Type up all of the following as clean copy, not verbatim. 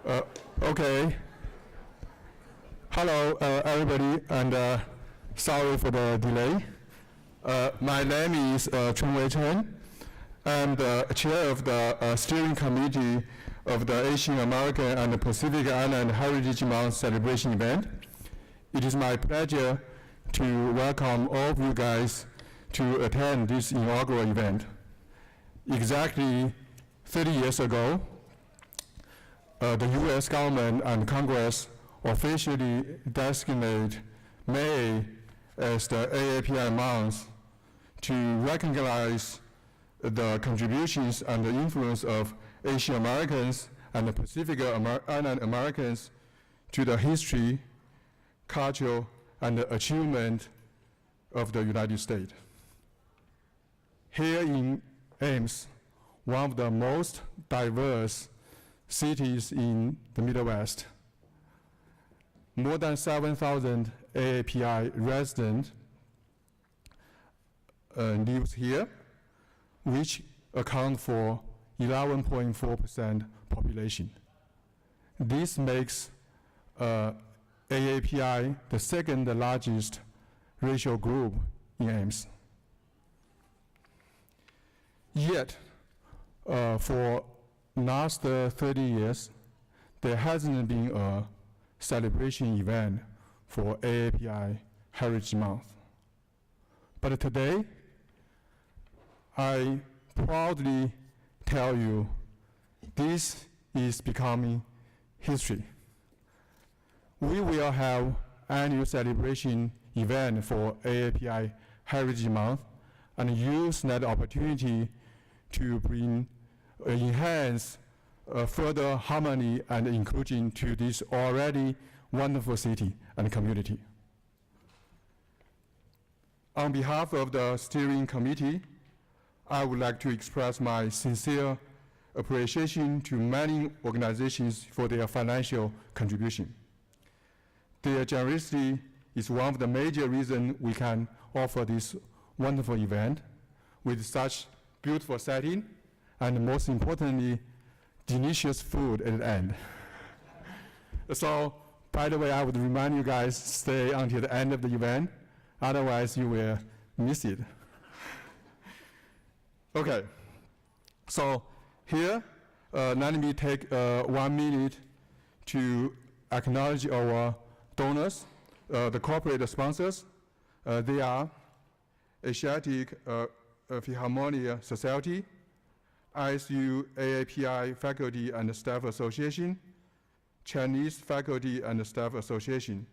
Okay. Hello, everybody, and sorry for the delay. My name is Chunwei Chen. I'm the chair of the steering committee of the Asian American and Pacific Island Heritage Month celebration event. It is my pleasure to welcome all of you guys to attend this inaugural event. Exactly 30 years ago, the U.S. government and Congress officially designated May as the AAPI month to recognize the contributions and the influence of Asian Americans and Pacific Island Americans to the history, culture, and the achievement of the United States. Here in Ames, one of the most diverse cities in the Midwest, more than 7,000 AAPI residents lives here, which account for 11.4% population. This makes AAPI the second largest racial group in Ames. Yet, for last 30 years, there hasn't been a celebration event for AAPI Heritage Month. But today, I proudly tell you this is becoming history. We will have annual celebration event for AAPI Heritage Month and use that opportunity to bring enhance further harmony and inclusion to this already wonderful city and community. On behalf of the steering committee, I would like to express my sincere appreciation to many organizations for their financial contribution. Their generosity is one of the major reasons we can offer this wonderful event with such beautiful setting and most importantly, delicious food at the end. So, by the way, I would remind you guys, stay until the end of the event, otherwise you will miss it. Okay, so here, let me take 1 minute to acknowledge our donors, the corporate sponsors. They are Asiatic Philharmonia Society, ISU AAPI Faculty and Staff Association, Chinese Faculty and Staff Association,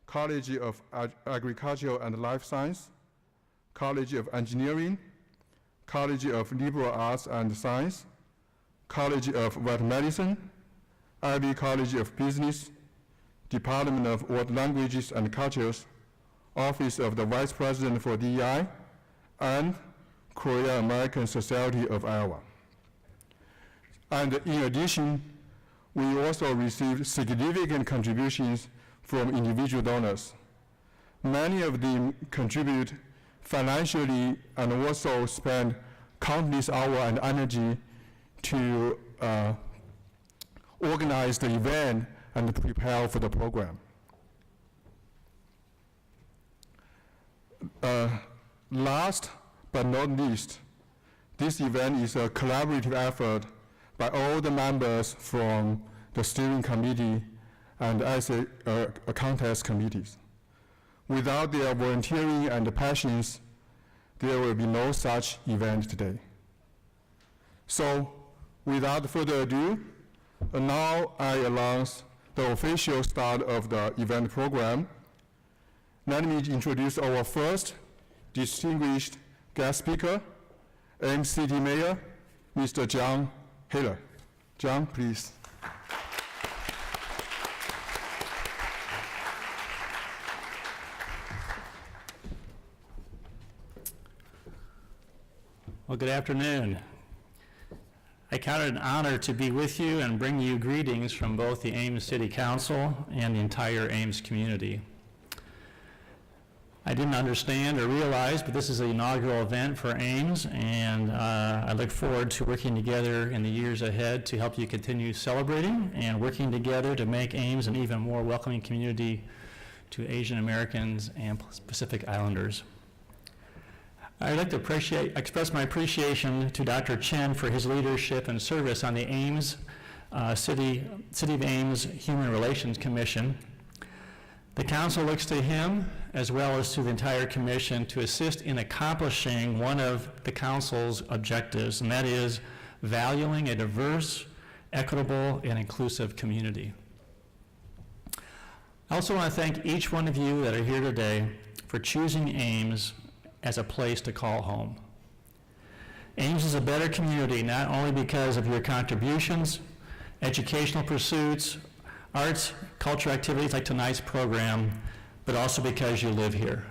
College of Agriculture and Life Science, College of Engineering, College of Liberal Arts and Science, College of Vet Medicine, IB College of Business, Department of World Languages and Cultures, Office of the Vice President for DEI, and Korea American Society of Iowa. And in addition, we also received significant contributions from individual donors. Many of them contribute financially and also spend countless hours and energy to organize the event and prepare for the program. Last but not least, this event is a collaborative effort by all the members from the steering committee and essay contest committees. Without their volunteering and passions, there will be no such event today. So, without further ado, now I announce the official start of the event program. Let me introduce our first distinguished guest speaker, Ames City Mayor, Mr. John Hiller. John, please. Well, good afternoon. I count it an honor to be with you and bring you greetings from both the Ames City Council and the entire Ames community. I didn't understand or realize, but this is the inaugural event for Ames, and I look forward to working together in the years ahead to help you continue celebrating and working together to make Ames an even more welcoming community to Asian Americans and Pacific Islanders. I'd like to express my appreciation to Dr. Chen for his leadership and service on the Ames, City of Ames Human Relations Commission. The council looks to him, as well as to the entire commission, to assist in accomplishing one of the council's objectives, and that is valuing a diverse, equitable, and inclusive community. I also want to thank each one of you that are here today for choosing Ames as a place to call home. Ames is a better community not only because of your contributions, educational pursuits, arts, cultural activities like tonight's program, but also because you live here.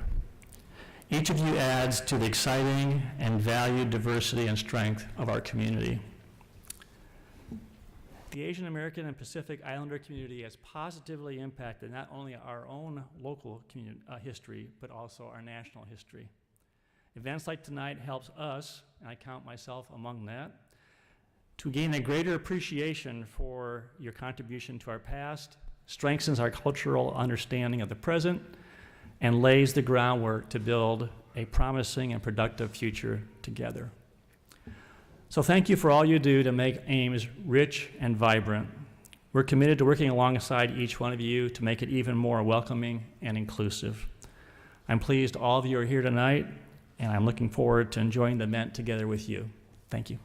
Each of you adds to the exciting and valued diversity and strength of our community. The Asian American and Pacific Islander community has positively impacted not only our own local history, but also our national history. Events like tonight helps us, and I count myself among that, to gain a greater appreciation for your contribution to our past, strengthens our cultural understanding of the present, and lays the groundwork to build a promising and productive future together. So thank you for all you do to make Ames rich and vibrant. We're committed to working alongside each one of you to make it even more welcoming and inclusive. I'm pleased all of you are here tonight, and I'm looking forward to enjoying the event together with you. Thank you.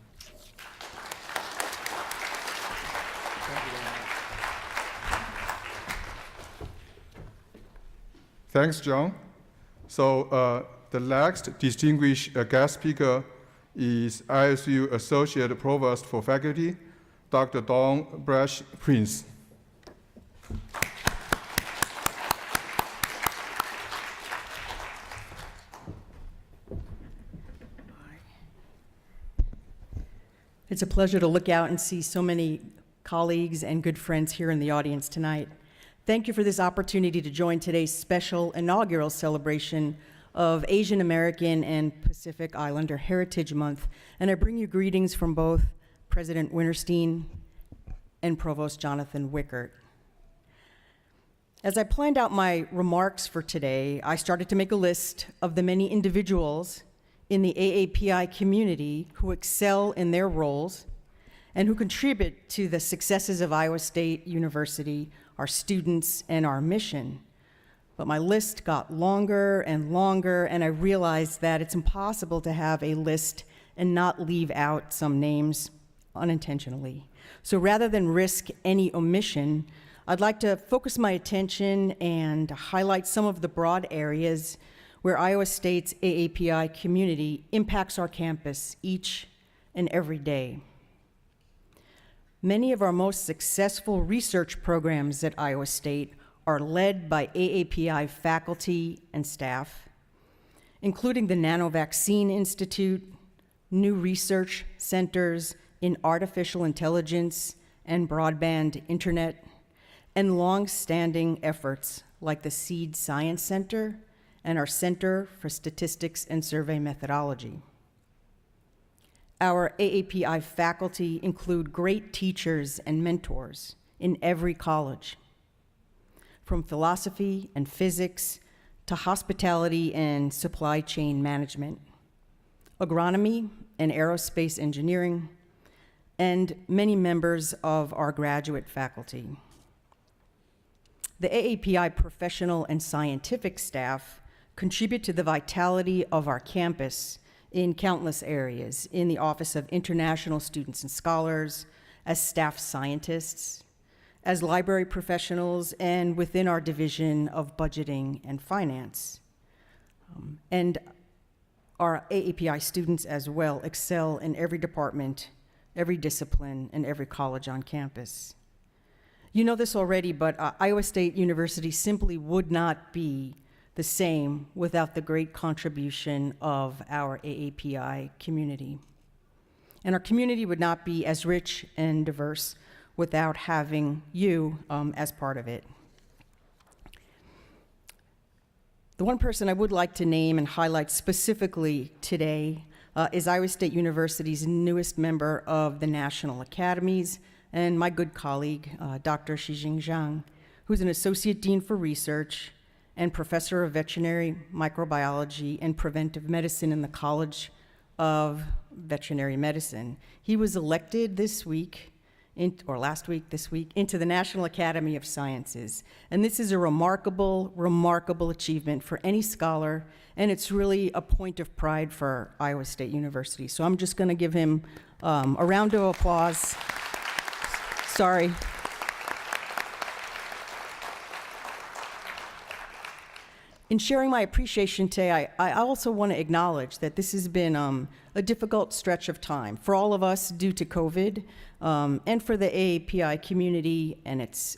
Thanks, John. So the next distinguished guest speaker is ISU Associate Provost for Faculty, Dr. Dawn Brash Prince. It's a pleasure to look out and see so many colleagues and good friends here in the audience tonight. Thank you for this opportunity to join today's special inaugural celebration of Asian American and Pacific Islander Heritage Month, and I bring you greetings from both President Winterstein and Provost Jonathan Wickert. As I planned out my remarks for today, I started to make a list of the many individuals in the AAPI community who excel in their roles and who contribute to the successes of Iowa State University, our students, and our mission. But my list got longer and longer, and I realized that it's impossible to have a list and not leave out some names unintentionally. So rather than risk any omission, I'd like to focus my attention and highlight some of the broad areas where Iowa State's AAPI community impacts our campus each and every day. Many of our most successful research programs at Iowa State are led by AAPI faculty and staff, including the Nanovaccine Institute, new research centers in artificial intelligence and broadband internet, and long-standing efforts like the Seed Science Center and our Center for Statistics and Survey Methodology. Our AAPI faculty include great teachers and mentors in every college, from philosophy and physics to hospitality and supply chain management, agronomy and aerospace engineering, and many members of our graduate faculty. The AAPI professional and scientific staff contribute to the vitality of our campus in countless areas, in the Office of International Students and Scholars, as staff scientists, as library professionals, and within our division of budgeting and finance. And our AAPI students as well excel in every department, every discipline, and every college on campus. You know this already, but Iowa State University simply would not be the same without the great contribution of our AAPI community. And our community would not be as rich and diverse without having you as part of it. The one person I would like to name and highlight specifically today is Iowa State University's newest member of the National Academies and my good colleague, Dr. Shijing Zhang, who's an Associate Dean for Research and Professor of Veterinary Microbiology and Preventive Medicine in the College of Veterinary Medicine. He was elected this week, last week, into the National Academy of Sciences. And this is a remarkable, remarkable achievement for any scholar, and it's really a point of pride for Iowa State University. So I'm just gonna give him a round of applause. Sorry. In sharing my appreciation today, I also want to acknowledge that this has been a difficult stretch of time for all of us due to COVID, and for the AAPI community and its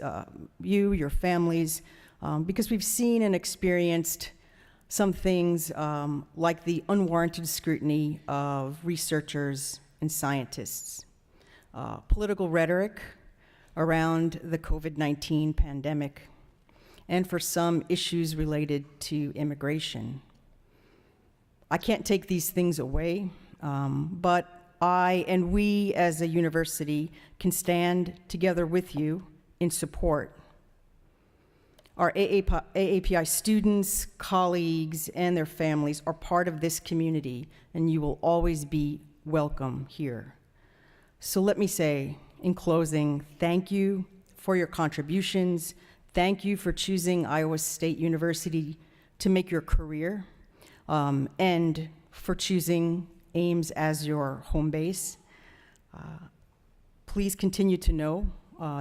your families, because we've seen and experienced some things like the unwarranted scrutiny of researchers and scientists, political rhetoric around the COVID-19 pandemic, and for some issues related to immigration. I can't take these things away, but I and we as a university can stand together with you in support. Our AAPI students, colleagues, and their families are part of this community, and you will always be welcome here. So let me say, in closing, thank you for your contributions. Thank you for choosing Iowa State University to make your career, and for choosing Ames as your home base. Please continue to know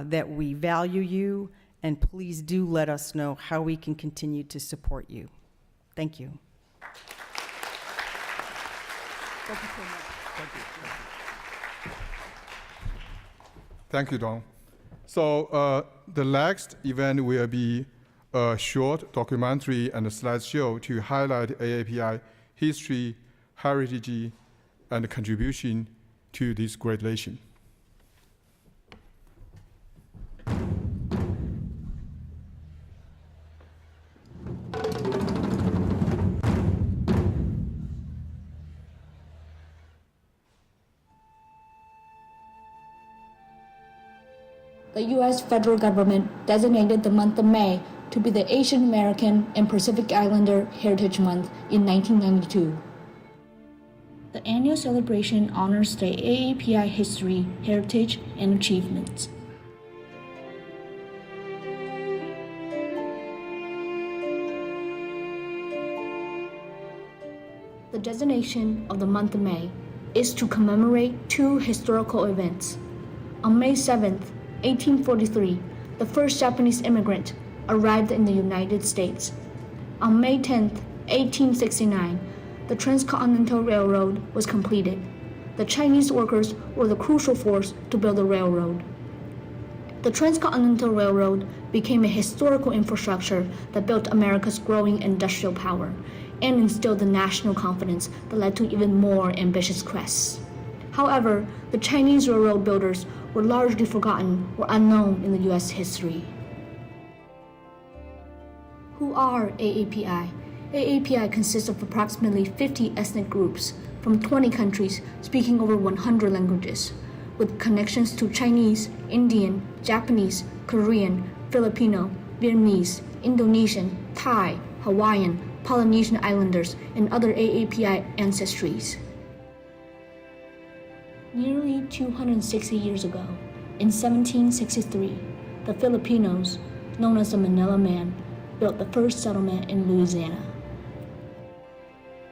that we value you, and please do let us know how we can continue to support you. Thank you. Thank you so much. Thank you. Thank you, Dawn. So the next event will be a short documentary and a slideshow to highlight AAPI history, heritage, and contribution to this great nation. The U.S. federal government designated the month of May to be the Asian American and Pacific Islander Heritage Month in 1992. The annual celebration honors the AAPI history, heritage, and achievements. The designation of the month of May is to commemorate two historical events. On May 7th, 1843, the first Japanese immigrant arrived in the United States. On May 10, 1869, the Transcontinental Railroad was completed. The Chinese workers were the crucial force to build the railroad. The Transcontinental Railroad became a historical infrastructure that built America's growing industrial power and instilled the national confidence that led to even more ambitious quests. However, the Chinese railroad builders were largely forgotten or unknown in the U.S. history. Who are AAPI? AAPI consists of approximately 50 ethnic groups from 20 countries speaking over 100 languages, with connections to Chinese, Indian, Japanese, Korean, Filipino, Vietnamese, Indonesian, Thai, Hawaiian, Polynesian Islanders, and other AAPI ancestries. Nearly 260 years ago, in 1763, the Filipinos, known as the Manila Man, built the first settlement in Louisiana.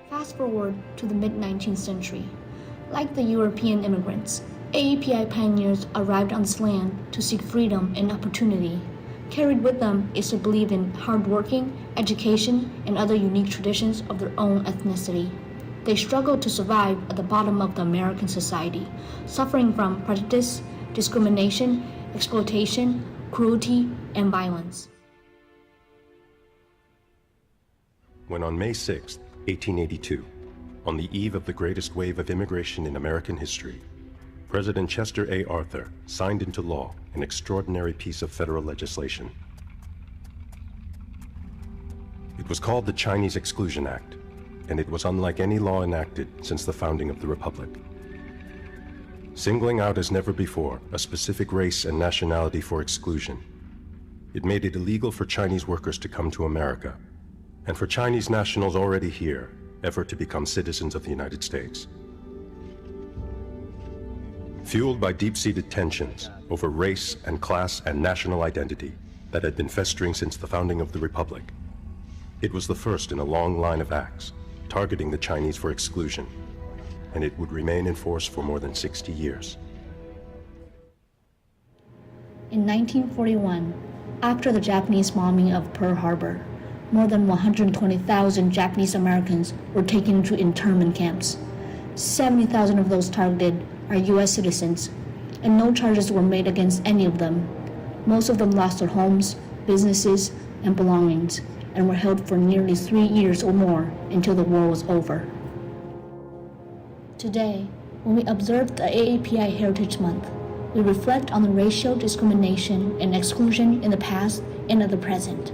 Fast forward to the mid-19th century. Like the European immigrants, AAPI pioneers arrived on this land to seek freedom and opportunity. Carried with them is a belief in hardworking, education, and other unique traditions of their own ethnicity. They struggled to survive at the bottom of the American society, suffering from prejudice, discrimination, exploitation, cruelty, and violence. When on May 6, 1882, on the eve of the greatest wave of immigration in American history, President Chester A. Arthur signed into law an extraordinary piece of federal legislation. It It was called the Chinese Exclusion Act, and it was unlike any law enacted since the founding of the Republic. Singling out as never before a specific race and nationality for exclusion, it made it illegal for Chinese workers to come to America, and for Chinese nationals already here ever to become citizens of the United States. Fueled by deep-seated tensions over race and class and national identity that had been festering since the founding of the Republic, it was the first in a long line of acts targeting the Chinese for exclusion, and it would remain in force for more than 60 years. In 1941, after the Japanese bombing of Pearl Harbor, more than 120,000 Japanese Americans were taken to internment camps. 70,000 of those targeted are U.S. citizens, and no charges were made against any of them. Most of them lost their homes, businesses, and belongings, and were held for nearly 3 years or more until the war was over. Today, when we observe the AAPI Heritage Month, we reflect on the racial discrimination and exclusion in the past and in the present.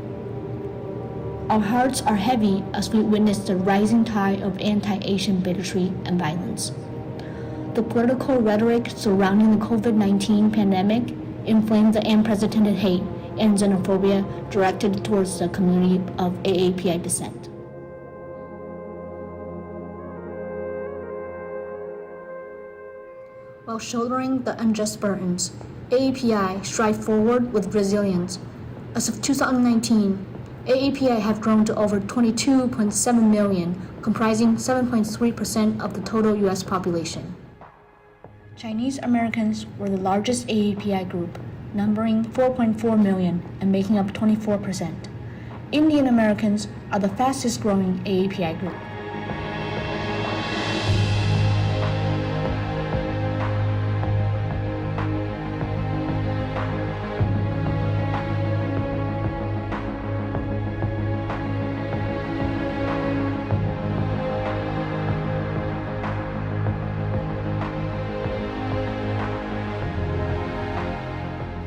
Our hearts are heavy as we witness the rising tide of anti-Asian bigotry and violence. The political rhetoric surrounding the COVID-19 pandemic inflamed the unprecedented hate and xenophobia directed towards the community of AAPI descent. While shouldering the unjust burdens, AAPI strive forward with resilience. As of 2019, AAPI have grown to over 22.7 million, comprising 7.3% of the total U.S. population. Chinese Americans were the largest AAPI group, numbering 4.4 million and making up 24%. Indian Americans are the fastest growing AAPI group.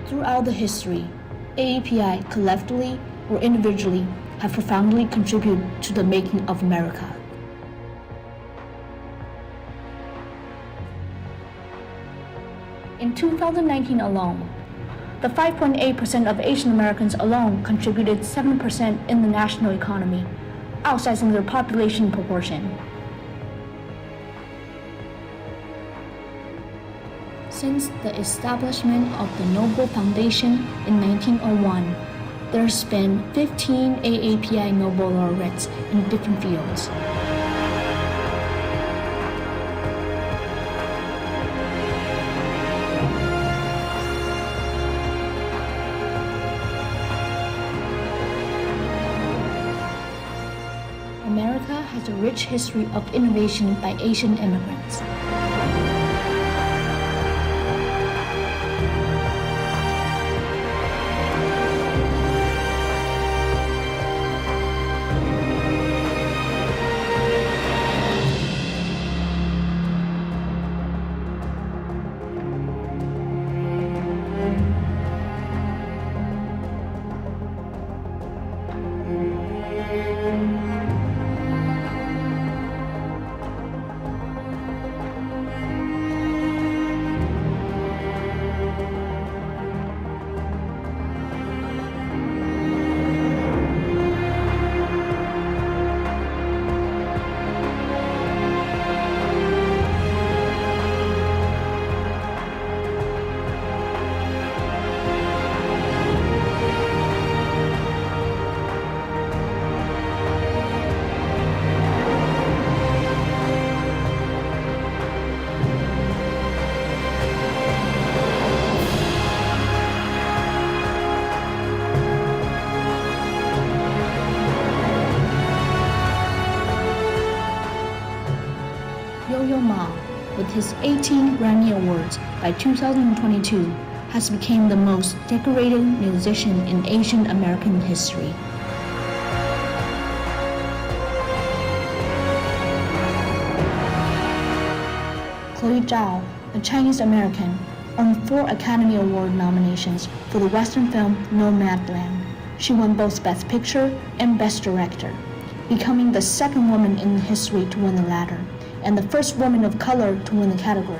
Throughout the history, AAPI collectively or individually have profoundly contributed to the making of America. In 2019 alone, the 5.8% of Asian Americans alone contributed 7% in the national economy, outsizing their population proportion. Since the establishment of the Nobel Foundation in 1901, there's been 15 AAPI Nobel laureates in different fields. America has a rich history of innovation by Asian immigrants. With his 18 Grammy Awards by 2022, has become the most decorated musician in Asian American history. Chloe Zhao, a Chinese American, earned 4 Academy Award nominations for the Western film Nomadland, She won both Best Picture and Best Director, becoming the second woman in history to win the latter, and the first woman of color to win the category.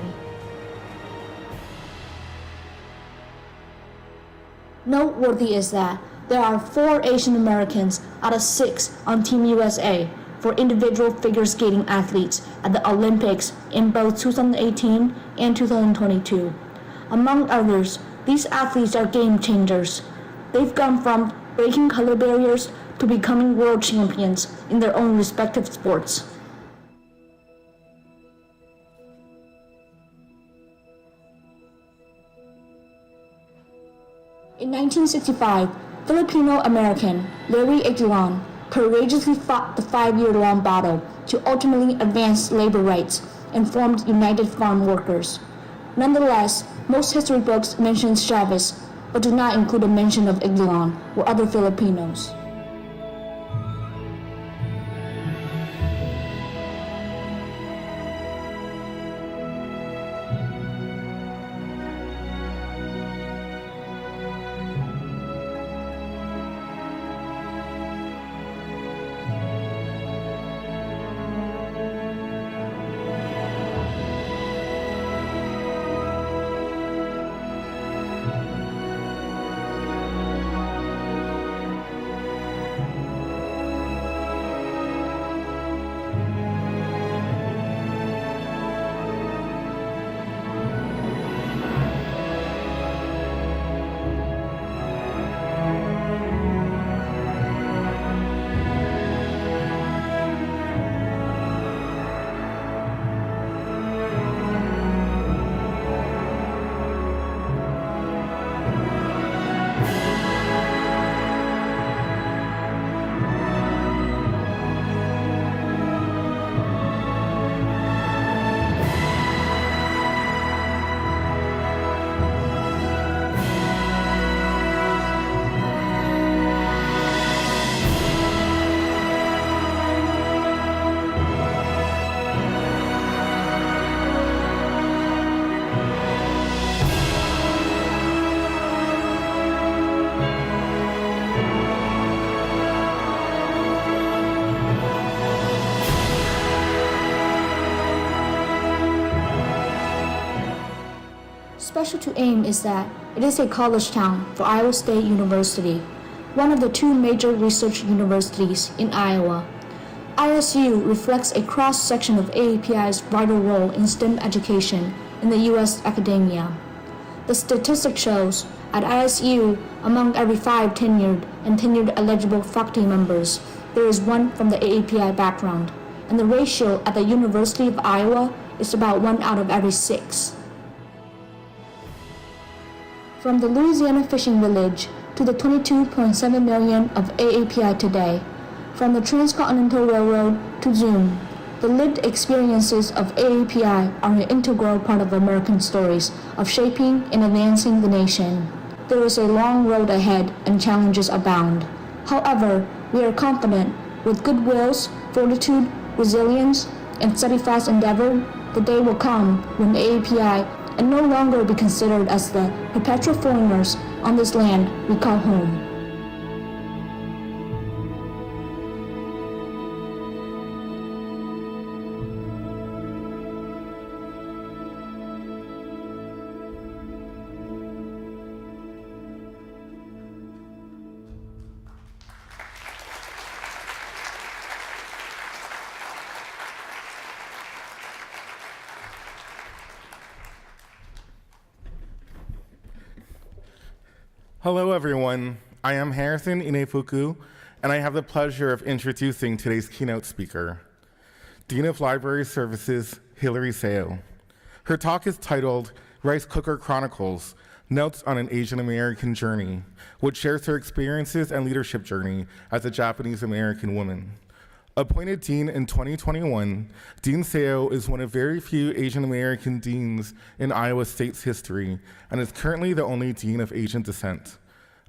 Noteworthy is that there are 4 Asian Americans out of 6 on Team USA for individual figure skating athletes at the Olympics in both 2018 and 2022. Among others, these athletes are game changers. They've gone from breaking color barriers to becoming world champions in their own respective sports. In 1965, Filipino-American Larry Aguilon courageously fought the 5-year-long battle to ultimately advance labor rights and formed United Farm Workers. Nonetheless, most history books mention Chavez, but do not include a mention of Aguilon or other Filipinos. Special to AIM is that it is a college town for Iowa State University, one of the 2 major research universities in Iowa. ISU reflects a cross-section of AAPI's vital role in STEM education in the U.S. academia. The statistic shows at ISU, among every 5 tenured and tenured eligible faculty members, there is 1 from the AAPI background, and the ratio at the University of Iowa is about 1 out of every 6. From the Louisiana fishing village to the 22.7 million of AAPI today, from the Transcontinental Railroad to Zoom, the lived experiences of AAPI are an integral part of American stories of shaping and advancing the nation. There is a long road ahead and challenges abound. However, we are confident, with good wills, fortitude, resilience, and steadfast endeavor, the day will come when AAPI and no longer be considered as the perpetual foreigners on this land we call home. Hello, everyone. I am Harrison Inefuku, and I have the pleasure of introducing today's keynote speaker, Dean of Library Services, Hilary Seo. Her talk is titled Rice Cooker Chronicles, Notes on an Asian American Journey, which shares her experiences and leadership journey as a Japanese American woman. Appointed Dean in 2021, Dean Seo is one of very few Asian American deans in Iowa State's history and is currently the only dean of Asian descent.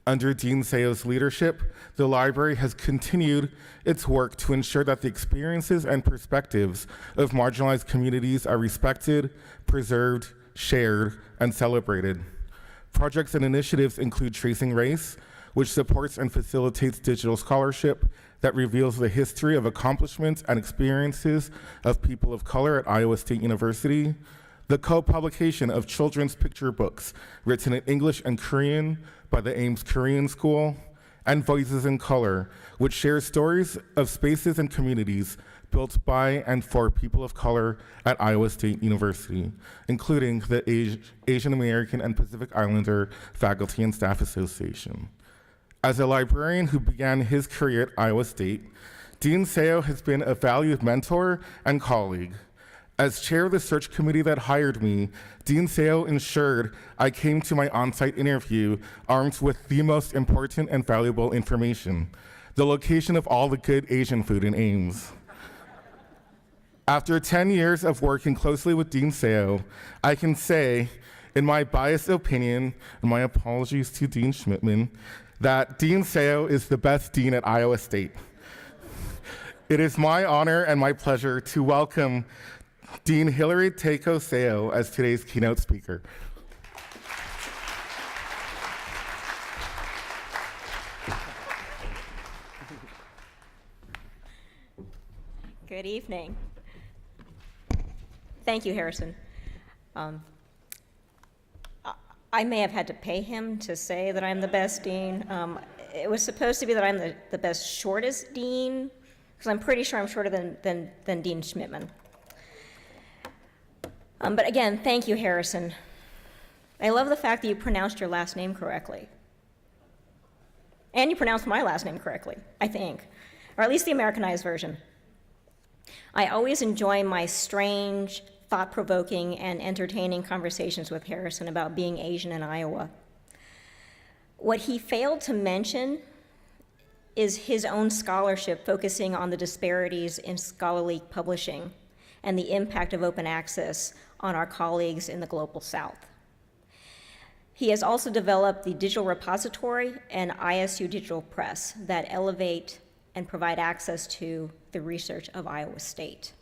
Under Dean Seo's leadership, the library has continued its work to ensure that the experiences and perspectives of marginalized communities are respected, preserved, shared, and celebrated. Projects and initiatives include Tracing Race, which supports and facilitates digital scholarship that reveals the history of accomplishments and experiences of people of color at Iowa State University, the co-publication of children's picture books written in English and Korean by the Ames Korean School, and Voices in Color, which shares stories of spaces and communities built by and for people of color at Iowa State University, including the Asian American and Pacific Islander Faculty and Staff Association. As a librarian who began his career at Iowa State, Dean Seo has been a valued mentor and colleague. As chair of the search committee that hired me, Dean Seo ensured I came to my on-site interview armed with the most important and valuable information, the location of all the good Asian food in Ames. After 10 years of working closely with Dean Seo, I can say, in my biased opinion, and my apologies to Dean Schmidtman, that Dean Seo is the best dean at Iowa State. It is my honor and my pleasure to welcome Dean Hilary Teiko Seo as today's keynote speaker. Good evening. Thank you, Harrison. I may have had to pay him to say that I'm the best dean. It was supposed to be that I'm the best shortest dean, because I'm pretty sure I'm shorter than Dean Schmidtman. But again, thank you, Harrison. I love the fact that you pronounced your last name correctly. And you pronounced my last name correctly, I think, or at least the Americanized version. I always enjoy my strange, thought-provoking, and entertaining conversations with Harrison about being Asian in Iowa. What he failed to mention is his own scholarship focusing on the disparities in scholarly publishing and the impact of open access on our colleagues in the Global South. He has also developed the Digital Repository and ISU Digital Press that elevate and provide access to the research of Iowa State.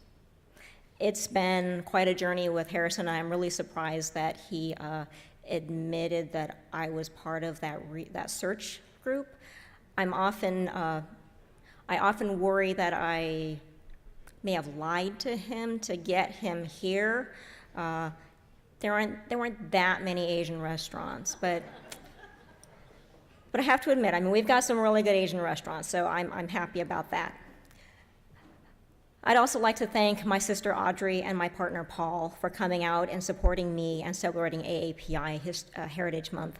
It's been quite a journey with Harrison, and I'm really surprised that he admitted that I was part of that search group. I often worry that I may have lied to him to get him here. There weren't that many Asian restaurants, but I have to admit, I mean, we've got some really good Asian restaurants, so I'm happy about that. I'd also like to thank my sister Audrey and my partner Paul for coming out and supporting me and celebrating AAPI Heritage Month.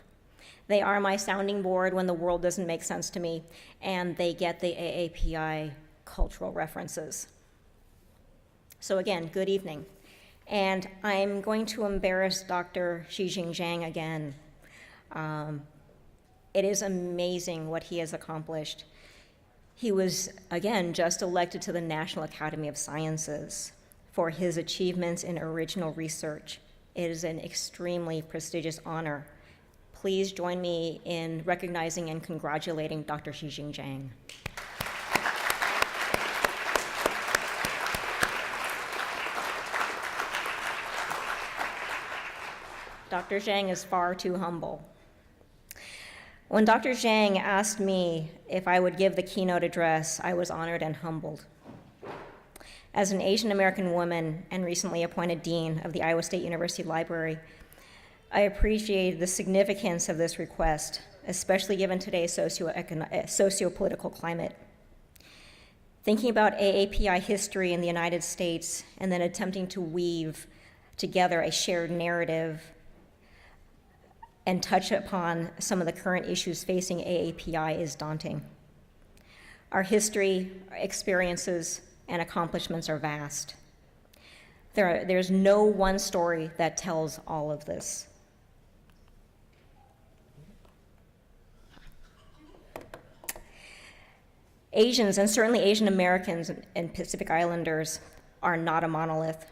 They are my sounding board when the world doesn't make sense to me, and they get the AAPI cultural references. So again, good evening. And I'm going to embarrass Dr. Xijing Zhang again. It is amazing what he has accomplished. He was, again, just elected to the National Academy of Sciences for his achievements in original research. It is an extremely prestigious honor. Please join me in recognizing and congratulating Dr. Xijing Zhang. Dr. Zhang is far too humble. When Dr. Zhang asked me if I would give the keynote address, I was honored and humbled. As an Asian American woman and recently appointed dean of the Iowa State University Library, I appreciate the significance of this request, especially given today's socio-political climate. Thinking about AAPI history in the United States and then attempting to weave together a shared narrative and touch upon some of the current issues facing AAPI is daunting. Our history, our experiences, and accomplishments are vast. There's no one story that tells all of this. Asians, and certainly Asian Americans and Pacific Islanders, are not a monolith.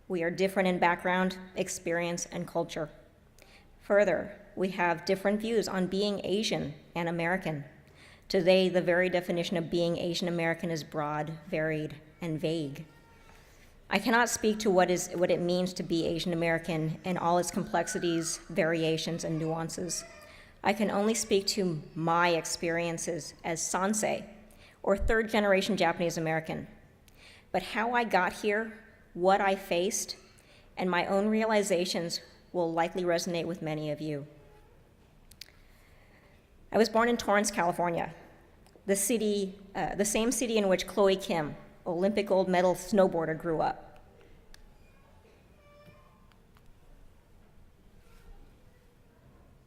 We are different in background, experience, and culture. Further, we have different views on being Asian and American. Today, the very definition of being Asian American is broad, varied, and vague. I cannot speak to what it means to be Asian American in all its complexities, variations, and nuances. I can only speak to my experiences as Sansei, or third-generation Japanese American. But how I got here, what I faced, and my own realizations will likely resonate with many of you. I was born in Torrance, California, the same city in which Chloe Kim, Olympic gold medal snowboarder, grew up.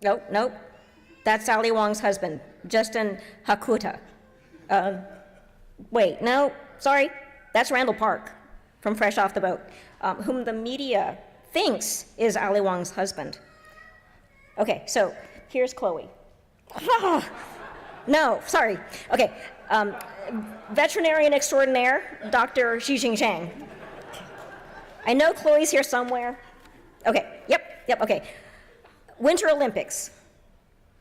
Nope, that's Ali Wong's husband, Justin Hakuta. Wait, no, sorry, that's Randall Park from Fresh Off the Boat, whom the media thinks is Ali Wong's husband. Okay, so here's Chloe. No, sorry. Okay, veterinarian extraordinaire, Dr. Xi Chang. I know Chloe's here somewhere. Okay, yep, okay. Winter Olympics.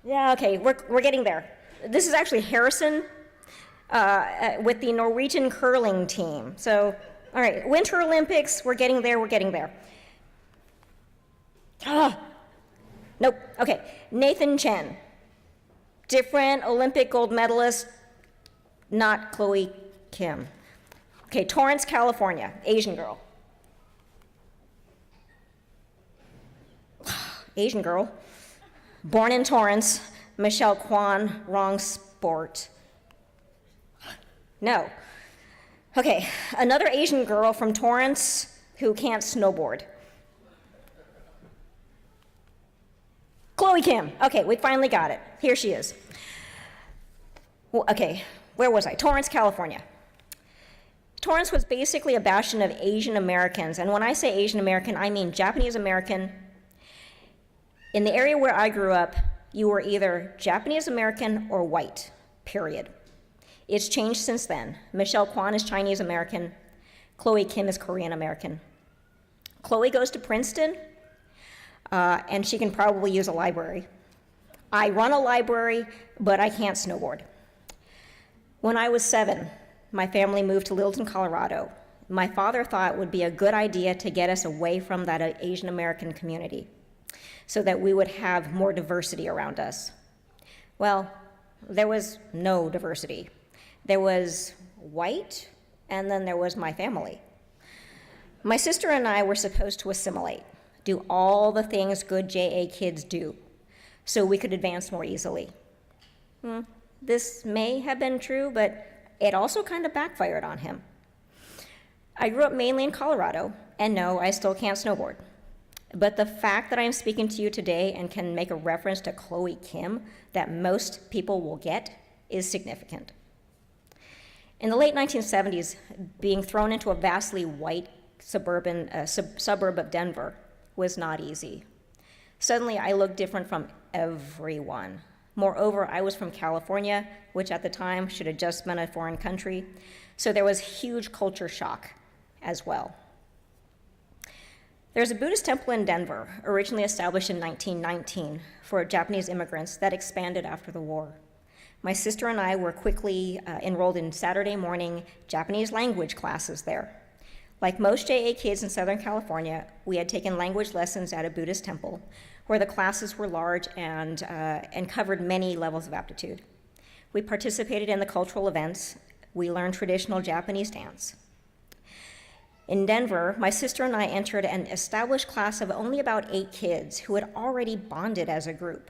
Yeah, okay, we're getting there. This is actually Harrison with the Norwegian curling team. So, all right, Winter Olympics, we're getting there. Nope, okay. Nathan Chen, different Olympic gold medalist, not Chloe Kim. Okay, Torrance, California, Asian girl. Asian girl, born in Torrance, Michelle Kwan, wrong sport. No. Okay, another Asian girl from Torrance who can't snowboard. Chloe Kim. Okay, we finally got it. Here she is. Well, okay, where was I? Torrance, California. Torrance was basically a bastion of Asian Americans, and when I say Asian American, I mean Japanese American. In the area where I grew up, you were either Japanese American or white, period. It's changed since then. Michelle Kwan is Chinese American. Chloe Kim is Korean American. Chloe goes to Princeton, and she can probably use a library. I run a library, but I can't snowboard. When I was 7, my family moved to Littleton, Colorado. My father thought it would be a good idea to get us away from that Asian American community so that we would have more diversity around us. Well, there was no diversity. There was white, and then there was my family. My sister and I were supposed to assimilate, do all the things good JA kids do, so we could advance more easily. This may have been true, but it also kind of backfired on him. I grew up mainly in Colorado, and no, I still can't snowboard. But the fact that I'm speaking to you today and can make a reference to Chloe Kim that most people will get is significant. In the late 1970s, being thrown into a vastly white suburb of Denver was not easy. Suddenly, I looked different from everyone. Moreover, I was from California, which at the time should have just been a foreign country, so there was huge culture shock as well. There's a Buddhist temple in Denver, originally established in 1919 for Japanese immigrants that expanded after the war. My sister and I were quickly enrolled in Saturday morning Japanese language classes there. Like most JA kids in Southern California, we had taken language lessons at a Buddhist temple, where the classes were large and covered many levels of aptitude. We participated in the cultural events. We learned traditional Japanese dance. In Denver, my sister and I entered an established class of only about 8 kids who had already bonded as a group.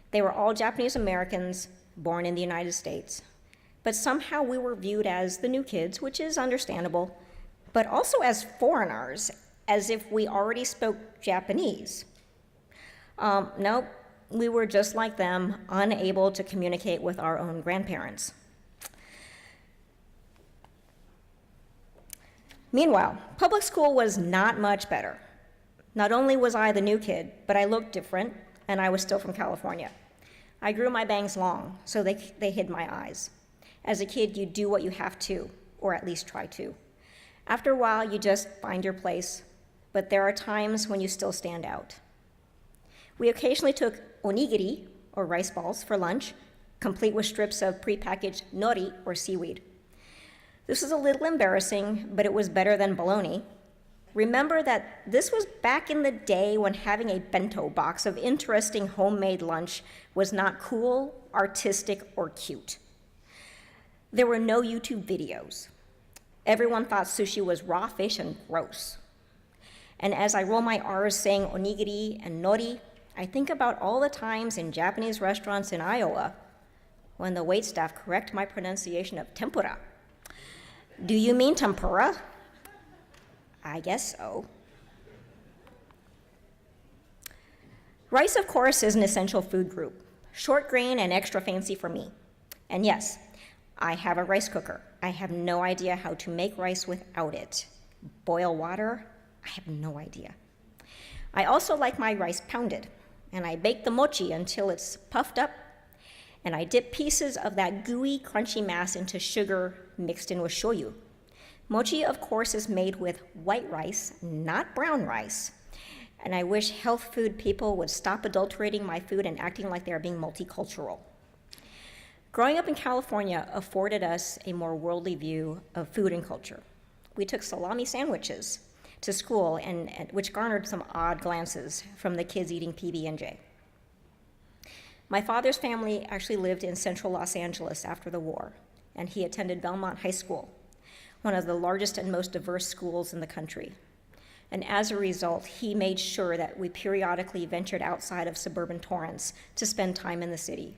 They were all Japanese Americans born in the United States. But somehow we were viewed as the new kids, which is understandable, but also as foreigners, as if we already spoke Japanese. No, we were just like them, unable to communicate with our own grandparents. Meanwhile, public school was not much better. Not only was I the new kid, but I looked different, and I was still from California. I grew my bangs long, so they hid my eyes. As a kid, you do what you have to, or at least try to. After a while, you just find your place, but there are times when you still stand out. We occasionally took onigiri, or rice balls, for lunch, complete with strips of prepackaged nori, or seaweed. This was a little embarrassing, but it was better than bologna. remember that this was back in the day when having a bento box of interesting homemade lunch was not cool, artistic, or cute. There were no YouTube videos. Everyone thought sushi was raw fish and gross. And as I roll my R's saying onigiri and nori, I think about all the times in Japanese restaurants in Iowa when the waitstaff correct my pronunciation of tempura. Do you mean tempura? I guess so. Rice, of course, is an essential food group, short grain and extra fancy for me. And yes, I have a rice cooker. I have no idea how to make rice without it. Boil water? I have no idea. I also like my rice pounded, and I bake the mochi until it's puffed up, and I dip pieces of that gooey, crunchy mass into sugar mixed in with shoyu. Mochi, of course, is made with white rice, not brown rice, and I wish health food people would stop adulterating my food and acting like they are being multicultural. Growing up in California afforded us a more worldly view of food and culture. We took salami sandwiches to school, which garnered some odd glances from the kids eating PB&J. My father's family actually lived in central Los Angeles after the war, and he attended Belmont High School, one of the largest and most diverse schools in the country. And as a result, he made sure that we periodically ventured outside of suburban Torrance to spend time in the city.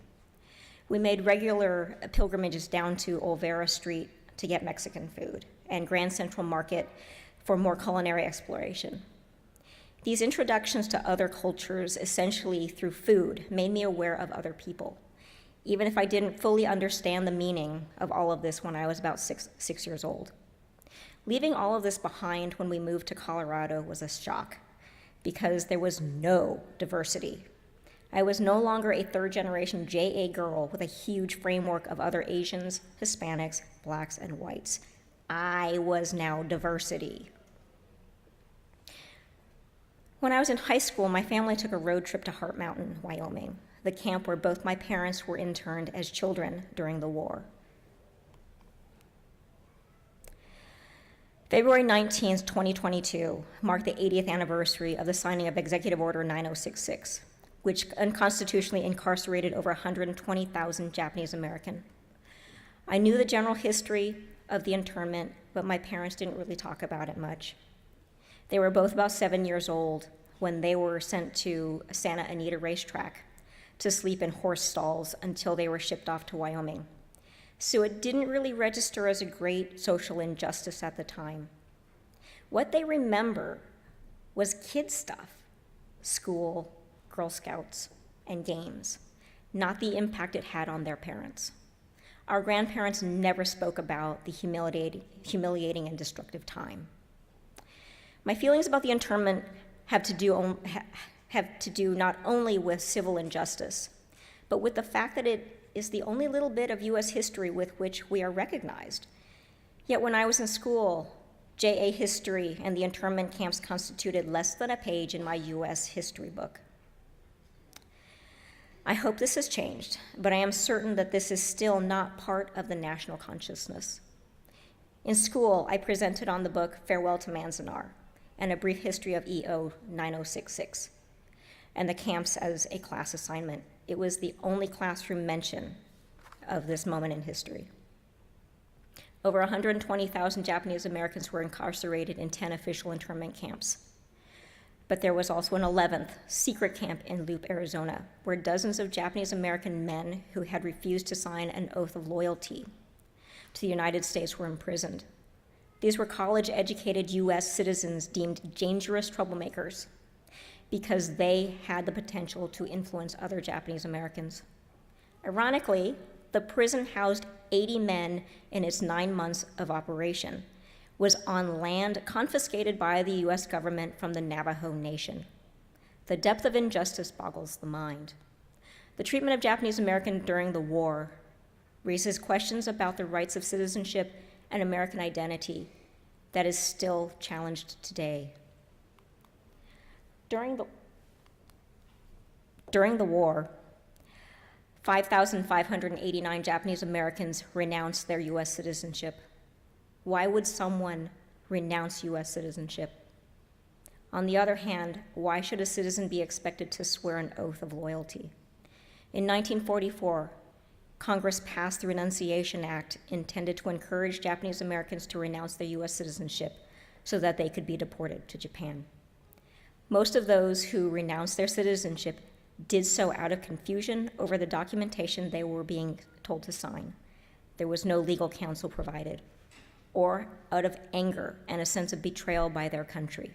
We made regular pilgrimages down to Olvera Street to get Mexican food, and Grand Central Market for more culinary exploration. These introductions to other cultures, essentially through food, made me aware of other people, even if I didn't fully understand the meaning of all of this when I was about six years old. Leaving all of this behind when we moved to Colorado was a shock, because there was no diversity. I was no longer a third-generation JA girl with a huge framework of other Asians, Hispanics, Blacks, and whites. I was now diversity. When I was in high school, my family took a road trip to Heart Mountain, Wyoming, the camp where both my parents were interned as children during the war. February 19th, 2022 marked the 80th anniversary of the signing of Executive Order 9066, which unconstitutionally incarcerated over 120,000 Japanese American. I knew the general history of the internment, but my parents didn't really talk about it much. They were both about 7 years old when they were sent to Santa Anita Racetrack to sleep in horse stalls until they were shipped off to Wyoming. So it didn't really register as a great social injustice at the time. What they remember was kid stuff, school, Girl Scouts, and games, not the impact it had on their parents. Our grandparents never spoke about the humiliating and destructive time. My feelings about the internment have to do not only with civil injustice, but with the fact that it is the only little bit of U.S. history with which we are recognized. Yet when I was in school, JA history and the internment camps constituted less than a page in my U.S. history book. I hope this has changed, but I am certain that this is still not part of the national consciousness. In school, I presented on the book Farewell to Manzanar and a brief history of EO 9066 and the camps as a class assignment. It was the only classroom mention of this moment in history. Over 120,000 Japanese Americans were incarcerated in 10 official internment camps. But there was also an 11th secret camp in Loop, Arizona, where dozens of Japanese American men who had refused to sign an oath of loyalty to the United States were imprisoned. These were college-educated U.S. citizens deemed dangerous troublemakers because they had the potential to influence other Japanese Americans. Ironically, the prison housed 80 men in its 9 months of operation, was on land confiscated by the U.S. government from the Navajo Nation. The depth of injustice boggles the mind. The treatment of Japanese Americans during the war raises questions about the rights of citizenship and American identity that is still challenged today. During the war, 5,589 Japanese Americans renounced their U.S. citizenship. Why would someone renounce U.S. citizenship? On the other hand, why should a citizen be expected to swear an oath of loyalty? In 1944, Congress passed the Renunciation Act intended to encourage Japanese Americans to renounce their U.S. citizenship so that they could be deported to Japan. Most of those who renounced their citizenship did so out of confusion over the documentation they were being told to sign. There was no legal counsel provided, or out of anger and a sense of betrayal by their country.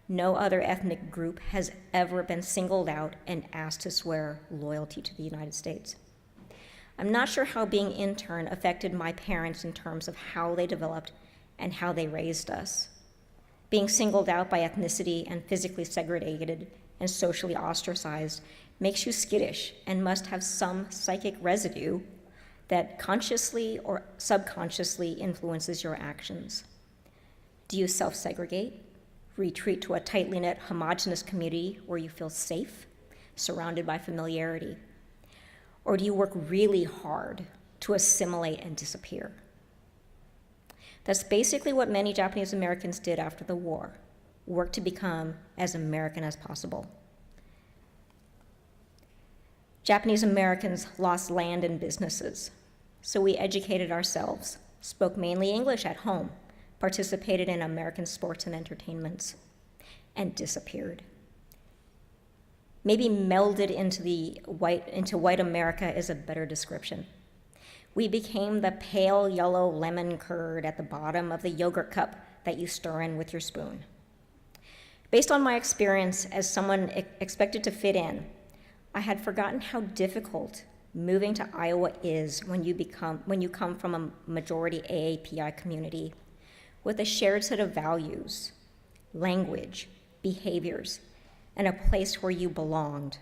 No other ethnic group has ever been singled out and asked to swear loyalty to the United States. I'm not sure how being intern affected my parents in terms of how they developed and how they raised us. Being singled out by ethnicity and physically segregated and socially ostracized makes you skittish and must have some psychic residue that consciously or subconsciously influences your actions. Do you self-segregate? Retreat to a tightly knit, homogenous community where you feel safe, surrounded by familiarity? Or do you work really hard to assimilate and disappear? That's basically what many Japanese Americans did after the war, work to become as American as possible. Japanese Americans lost land and businesses, so we educated ourselves, spoke mainly English at home, participated in American sports and entertainments, and disappeared. Maybe melded into white America is a better description. We became the pale yellow lemon curd at the bottom of the yogurt cup that you stir in with your spoon. Based on my experience as someone expected to fit in, I had forgotten how difficult moving to Iowa is when you come from a majority AAPI community with a shared set of values, language, behaviors, and a place where you belonged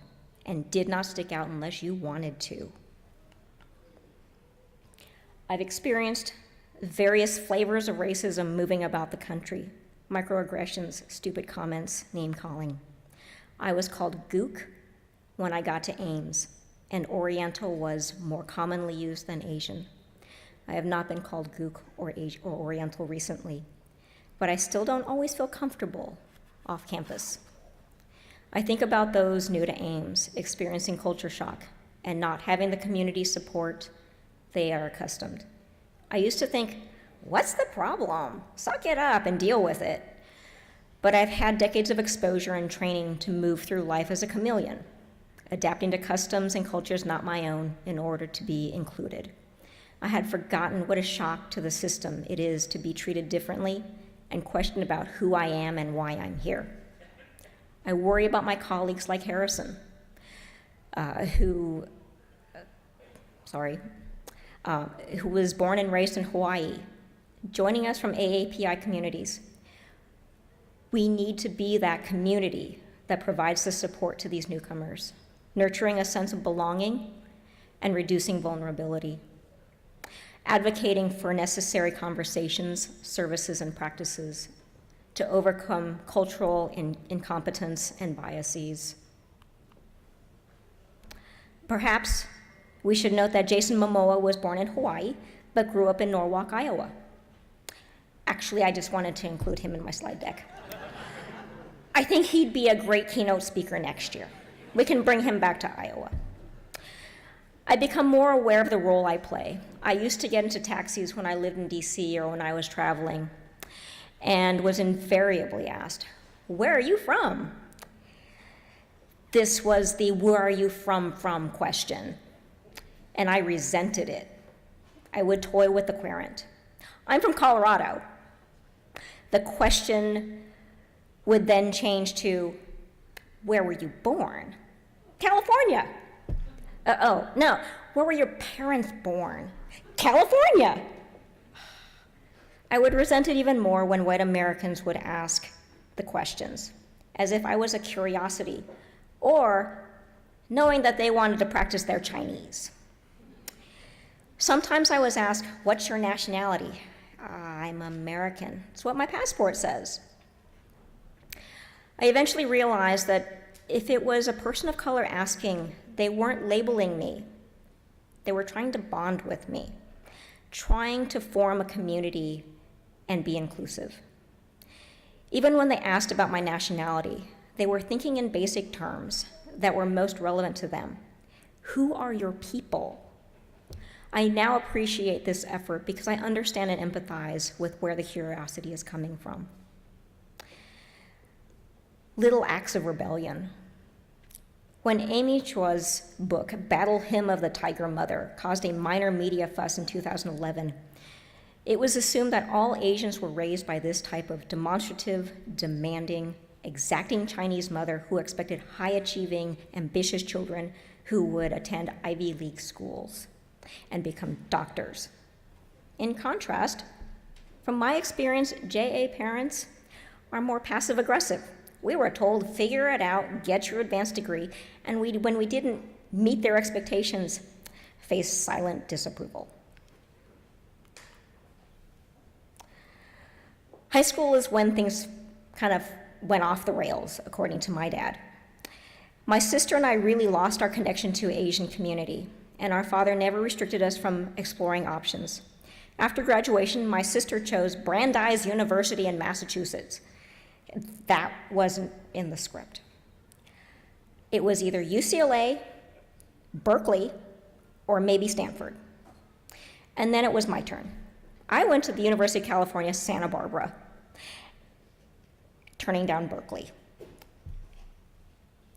and did not stick out unless you wanted to. I've experienced various flavors of racism moving about the country: microaggressions, stupid comments, name-calling. I was called Gook when I got to Ames, and Oriental was more commonly used than Asian. I have not been called Gook or Oriental recently, but I still don't always feel comfortable off campus. I think about those new to Ames experiencing culture shock and not having the community support they are accustomed. I used to think, what's the problem? Suck it up and deal with it. But I've had decades of exposure and training to move through life as a chameleon, adapting to customs and cultures not my own in order to be included. I had forgotten what a shock to the system it is to be treated differently and questioned about who I am and why I'm here. I worry about my colleagues like Harrison, who was born and raised in Hawaii, joining us from AAPI communities. We need to be that community that provides the support to these newcomers, nurturing a sense of belonging and reducing vulnerability, advocating for necessary conversations, services, and practices to overcome cultural incompetence and biases. Perhaps we should note that Jason Momoa was born in Hawaii, but grew up in Norwalk, Iowa. Actually, I just wanted to include him in my slide deck. I think he'd be a great keynote speaker next year. We can bring him back to Iowa. I become more aware of the role I play. I used to get into taxis when I lived in DC or when I was traveling, and was invariably asked, "Where are you from?" This was the "where are you from" question, and I resented it. I would toy with the querent. "I'm from Colorado." The question would then change to, "Where were you born?" "California." "Oh, no, where were your parents born?" "California." I would resent it even more when white Americans would ask the questions, as if I was a curiosity, or knowing that they wanted to practice their Chinese. Sometimes I was asked, "What's your nationality?" "I'm American." It's what my passport says. I eventually realized that if it was a person of color asking, they weren't labeling me. They were trying to bond with me, trying to form a community and be inclusive. Even when they asked about my nationality, they were thinking in basic terms that were most relevant to them. Who are your people? I now appreciate this effort because I understand and empathize with where the curiosity is coming from. Little acts of rebellion. When Amy Chua's book, Battle Hymn of the Tiger Mother, caused a minor media fuss in 2011, it was assumed that all Asians were raised by this type of demonstrative, demanding, exacting Chinese mother who expected high-achieving, ambitious children who would attend Ivy League schools and become doctors. In contrast, from my experience, JA parents are more passive-aggressive. We were told, figure it out, get your advanced degree, and when we didn't meet their expectations, faced silent disapproval. High school is when things kind of went off the rails, according to my dad. My sister and I really lost our connection to Asian community, and our father never restricted us from exploring options. After graduation, my sister chose Brandeis University in Massachusetts. That wasn't in the script. It was either UCLA, Berkeley, or maybe Stanford. And then it was my turn. I went to the University of California, Santa Barbara, turning down Berkeley.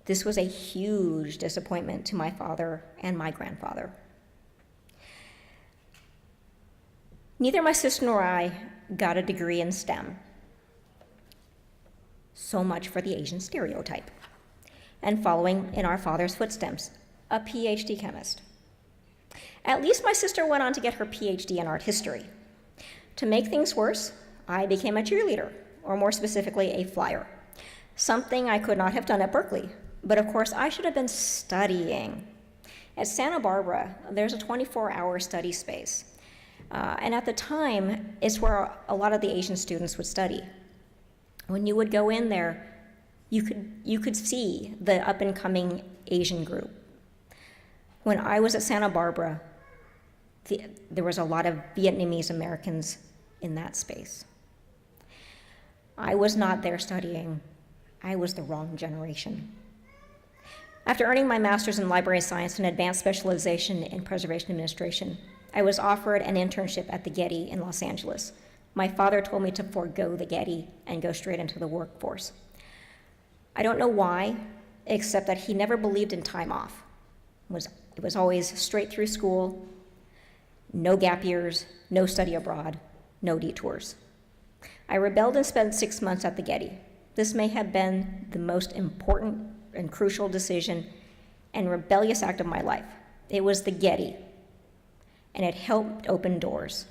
This was a huge disappointment to my father and my grandfather. Neither my sister nor I got a degree in STEM. So much for the Asian stereotype. And following in our father's footsteps, a PhD chemist. At least my sister went on to get her PhD in art history. To make things worse, I became a cheerleader, or more specifically, a flyer. Something I could not have done at Berkeley, but of course I should have been studying. At Santa Barbara, there's a 24-hour study space. And at the time, it's where a lot of the Asian students would study. When you would go in there, you could see the up-and-coming Asian group. When I was at Santa Barbara, there was a lot of Vietnamese Americans in that space. I was not there studying. I was the wrong generation. After earning my master's in library science and advanced specialization in preservation administration, I was offered an internship at the Getty in Los Angeles. My father told me to forego the Getty and go straight into the workforce. I don't know why, except that he never believed in time off. It was always straight through school, no gap years, no study abroad, no detours. I rebelled and spent 6 months at the Getty. This may have been the most important and crucial decision and rebellious act of my life. It was the Getty, and it helped open doors.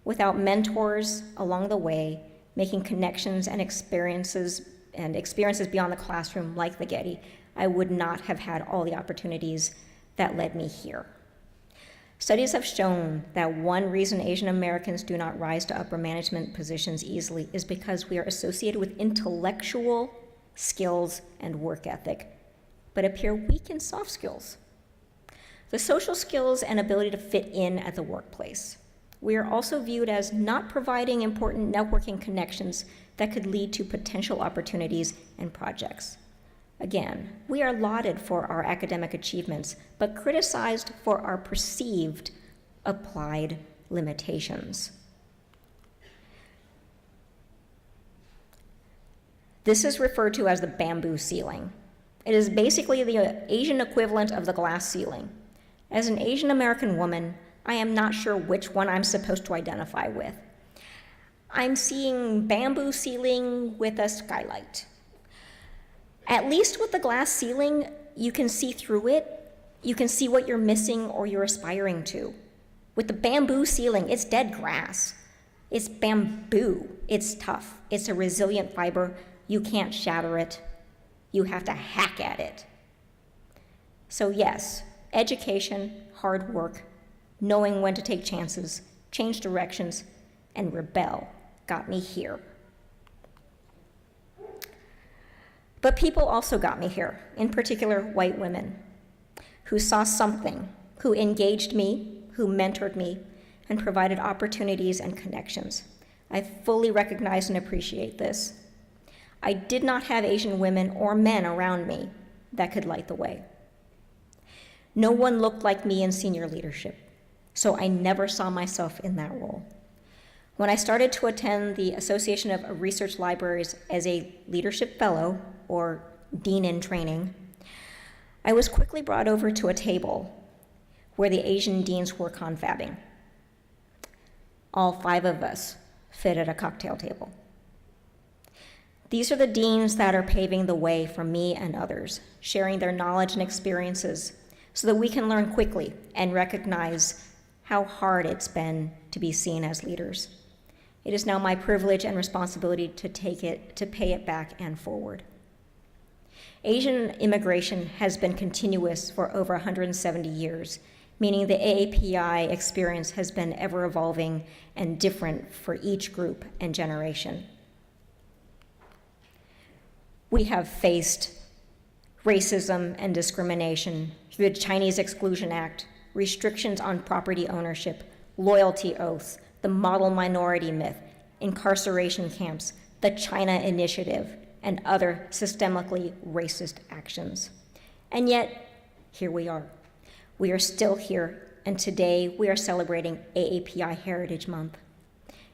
Without mentors along the way, making connections and experiences beyond the classroom like the Getty, I would not have had all the opportunities that led me here. Studies have shown that one reason Asian Americans do not rise to upper management positions easily is because we are associated with intellectual skills and work ethic, but appear weak in soft skills. The social skills and ability to fit in at the workplace. We are also viewed as not providing important networking connections that could lead to potential opportunities and projects. Again, we are lauded for our academic achievements, but criticized for our perceived applied limitations. This is referred to as the bamboo ceiling. It is basically the Asian equivalent of the glass ceiling. As an Asian American woman, I am not sure which one I'm supposed to identify with. I'm seeing bamboo ceiling with a skylight. At least with the glass ceiling, you can see through it. You can see what you're missing or you're aspiring to. With the bamboo ceiling, it's dead grass. It's bamboo. It's tough. It's a resilient fiber. You can't shatter it. You have to hack at it. So yes, education, hard work, knowing when to take chances, change directions, and rebel got me here. But people also got me here, in particular white women, who saw something, who engaged me, who mentored me, and provided opportunities and connections. I fully recognize and appreciate this. I did not have Asian women or men around me that could light the way. No one looked like me in senior leadership, so I never saw myself in that role. When I started to attend the Association of Research Libraries as a leadership fellow, or dean in training, I was quickly brought over to a table where the Asian deans were confabbing. All 5 of us fit at a cocktail table. These are the deans that are paving the way for me and others, sharing their knowledge and experiences so that we can learn quickly and recognize how hard it's been to be seen as leaders. It is now my privilege and responsibility to pay it back and forward. Asian immigration has been continuous for over 170 years, meaning the AAPI experience has been ever evolving and different for each group and generation. We have faced racism and discrimination through the Chinese Exclusion Act, restrictions on property ownership, loyalty oaths, the model minority myth, incarceration camps, the China Initiative, and other systemically racist actions. And yet, here we are. We are still here, and today we are celebrating AAPI Heritage Month.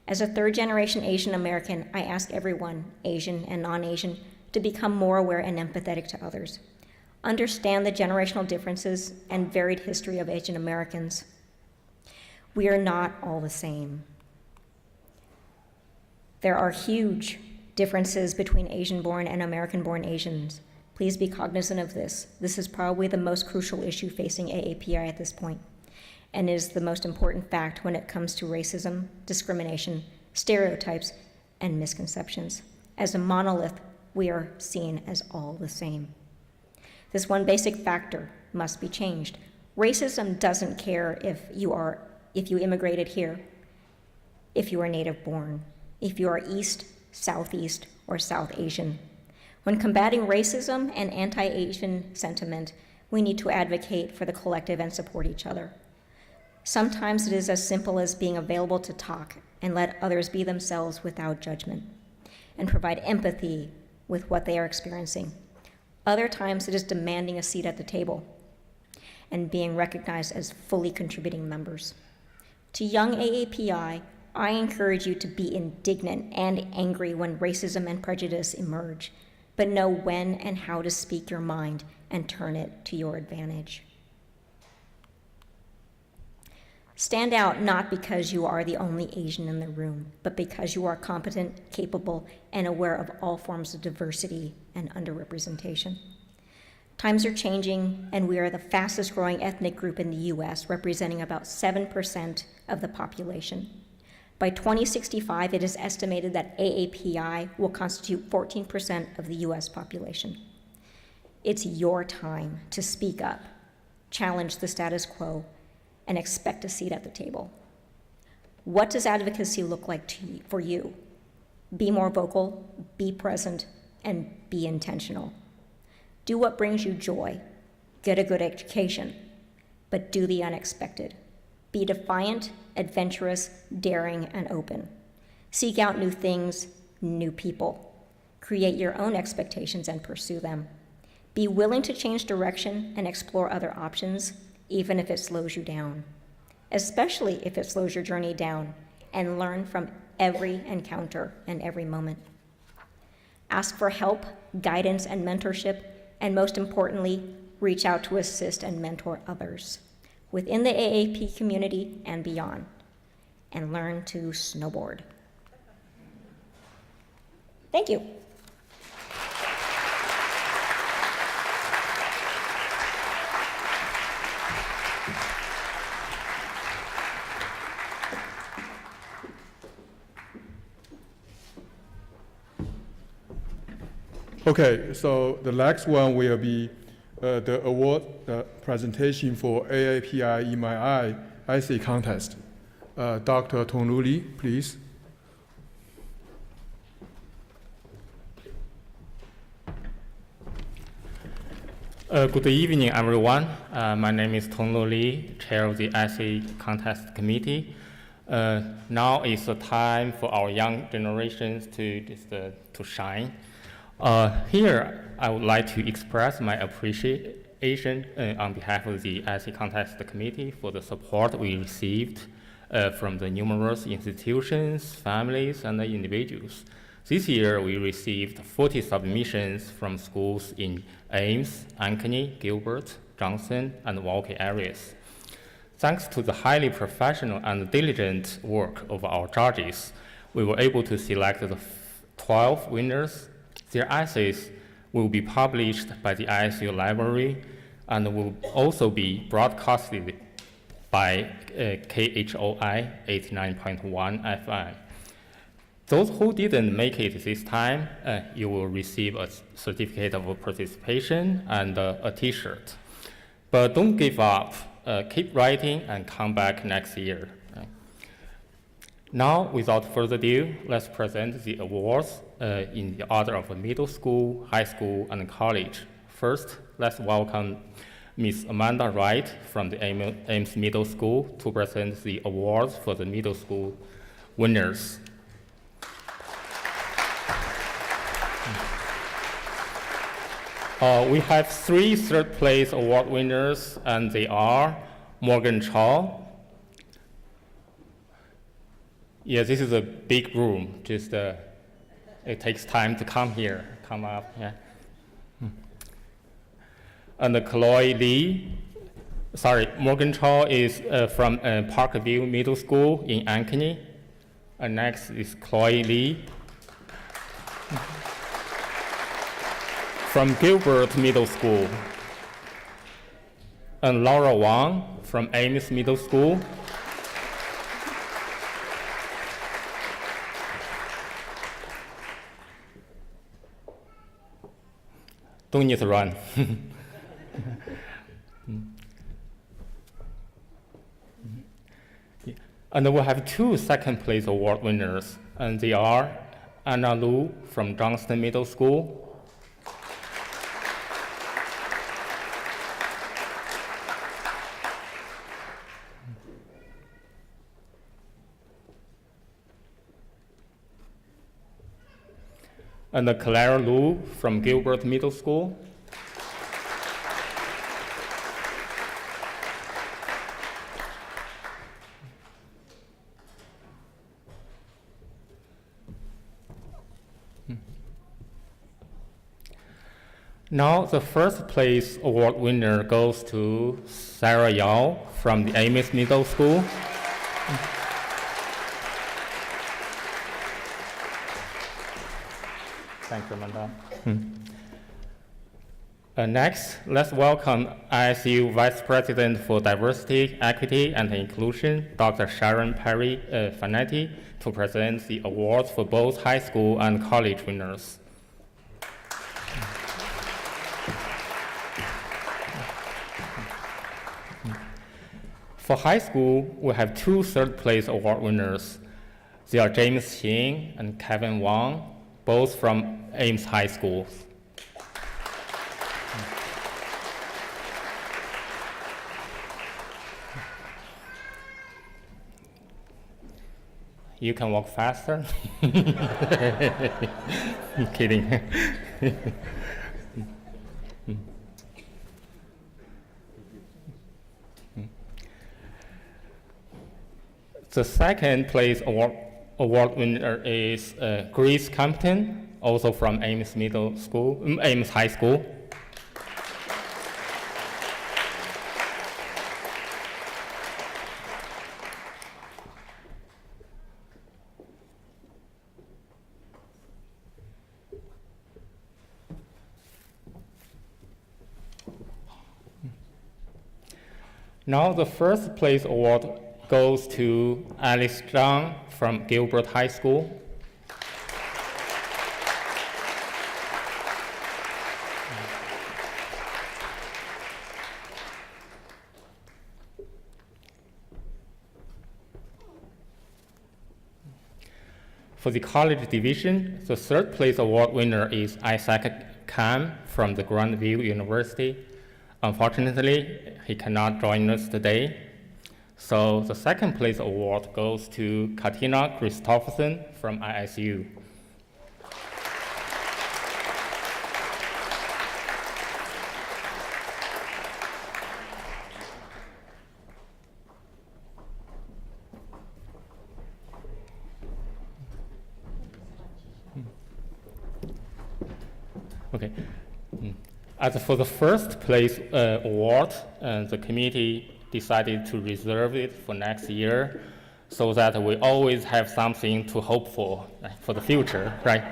As a third-generation Asian American, I ask everyone, Asian and non-Asian, to become more aware and empathetic to others. Understand the generational differences and varied history of Asian Americans. We are not all the same. There are huge differences between Asian-born and American-born Asians. Please be cognizant of this. This is probably the most crucial issue facing AAPI at this point, and is the most important fact when it comes to racism, discrimination, stereotypes, and misconceptions. As a monolith, we are seen as all the same. This one basic factor must be changed. Racism doesn't care if you immigrated here, if you are native born, if you are East, Southeast, or South Asian. When combating racism and anti-Asian sentiment, we need to advocate for the collective and support each other. Sometimes it is as simple as being available to talk and let others be themselves without judgment, and provide empathy with what they are experiencing. Other times it is demanding a seat at the table and being recognized as fully contributing members. To young AAPI, I encourage you to be indignant and angry when racism and prejudice emerge, but know when and how to speak your mind and turn it to your advantage. Stand out not because you are the only Asian in the room, but because you are competent, capable, and aware of all forms of diversity and underrepresentation. Times are changing, and we are the fastest growing ethnic group in the US, representing about 7% of the population. By 2065, it is estimated that AAPI will constitute 14% of the US population. It's your time to speak up, challenge the status quo, and expect a seat at the table. What does advocacy look like for you? Be more vocal, be present, and be intentional. Do what brings you joy. Get a good education, but do the unexpected. Be defiant, adventurous, daring, and open. Seek out new things, new people. Create your own expectations and pursue them. Be willing to change direction and explore other options, even if it slows you down, especially if it slows your journey down, and learn from every encounter and every moment. Ask for help, guidance, and mentorship, and most importantly, reach out to assist and mentor others within the AAP community and beyond, and learn to snowboard. Thank you. Okay, so the next one will be the award presentation for AAPI in My Eye essay contest. Dr. Tonglu Li, please. Good evening, everyone. My name is Tonglu Li, chair of the essay contest committee. Now is the time for our young generations to shine. Here, I would like to express my appreciation on behalf of the AAPI Contest Committee for the support we received from the numerous institutions, families, and individuals. This year, we received 40 submissions from schools in Ames, Ankeny, Gilbert, Johnson, and Walker areas. Thanks to the highly professional and diligent work of our judges, we were able to select the 12 winners. Their essays will be published by the ISU Library and will also be broadcasted by KHOI 89.1 FM. Those who didn't make it this time, you will receive a certificate of participation and a t-shirt. But don't give up. Keep writing and come back next year. Now, without further ado, let's present the awards in the order of middle school, high school, and college. First, let's welcome Ms. Amanda Wright from the Ames Middle School to present the awards for the middle school winners. We have 3 third-place award winners, and they are Morgan Chow. Yeah, this is a big room. Just it takes time to come here, come up. Yeah. And Chloe Lee. Sorry, Morgan Chow is from Parkview Middle School in Ankeny. And next is Chloe Lee. From Gilbert Middle School, and Laura Wang from Ames Middle School. Don't need to run. And we have 2 second-place award winners, and they are Anna Lu from Johnston Middle School and Clara Lu from Gilbert Middle School. Now, the first place award winner goes to Sarah Yao from the Ames Middle School. Thank you, Amanda. Next, let's welcome ISU Vice President for Diversity, Equity, and Inclusion, Dr. Sharon Perry Fanetti, to present the awards for both high school and college winners. For high school, we have 2 third-place award winners. They are James Xing and Kevin Wang, both from Ames High School. You can walk faster. I'm kidding. The second place award winner is Grace Compton, also from Ames Ames High School. Now the first place award goes to Alice Zhang from Gilbert High School. For the college division, the third place award winner is Isaac Kam from the Grandview University. Unfortunately, he cannot join us today. So the second place award goes to Katina Christopherson from ISU. Okay. As for the first place award, the committee decided to reserve it for next year so that we always have something to hope for the future, right?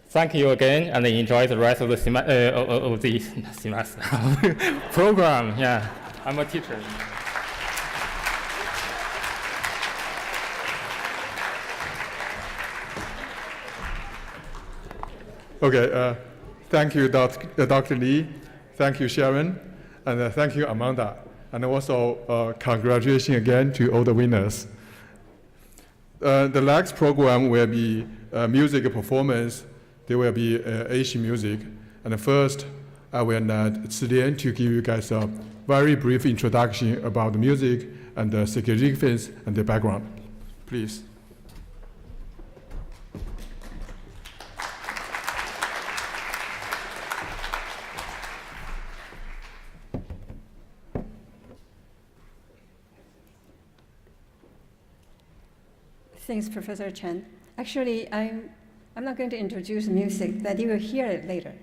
Thank you again, and enjoy the rest of the semester program. Yeah, I'm a teacher. Okay, thank you, Dr. Lee. Thank you, Sharon. And thank you, Amanda. And also, congratulations again to all the winners. The next program will be music performance. There will be Asian music. And first, I will need Zilian to give you guys a very brief introduction about the music and the significance and the background. Please. Thanks, Professor Chen. Actually, I'm not going to introduce music, but you will hear it later.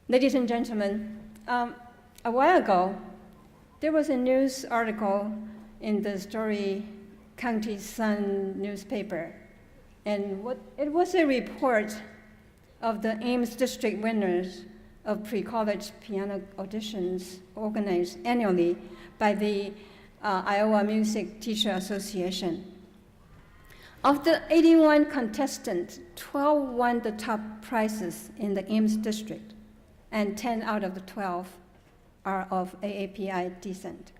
Ladies and gentlemen, a while ago, there was a news article in the Story County Sun newspaper, and it was a report of the Ames District winners of pre-college piano auditions organized annually by the Iowa Music Teacher Association. Of the 81 contestants, 12 won the top prizes in the Ames district, and 10 out of the 12 are of AAPI descent.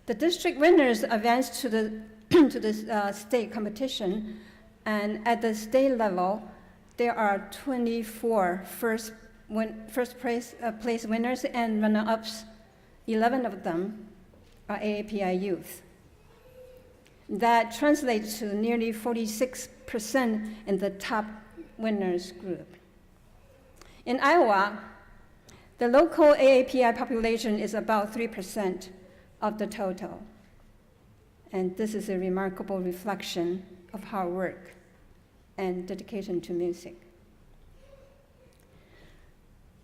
The district winners advanced to the state competition, and at the state level, there are 24 first place winners and runner-ups. 11 of them are AAPI youth. That translates to nearly 46% in the top winners group. In Iowa, the local AAPI population is about 3% of the total. And this is a remarkable reflection of hard work and dedication to music.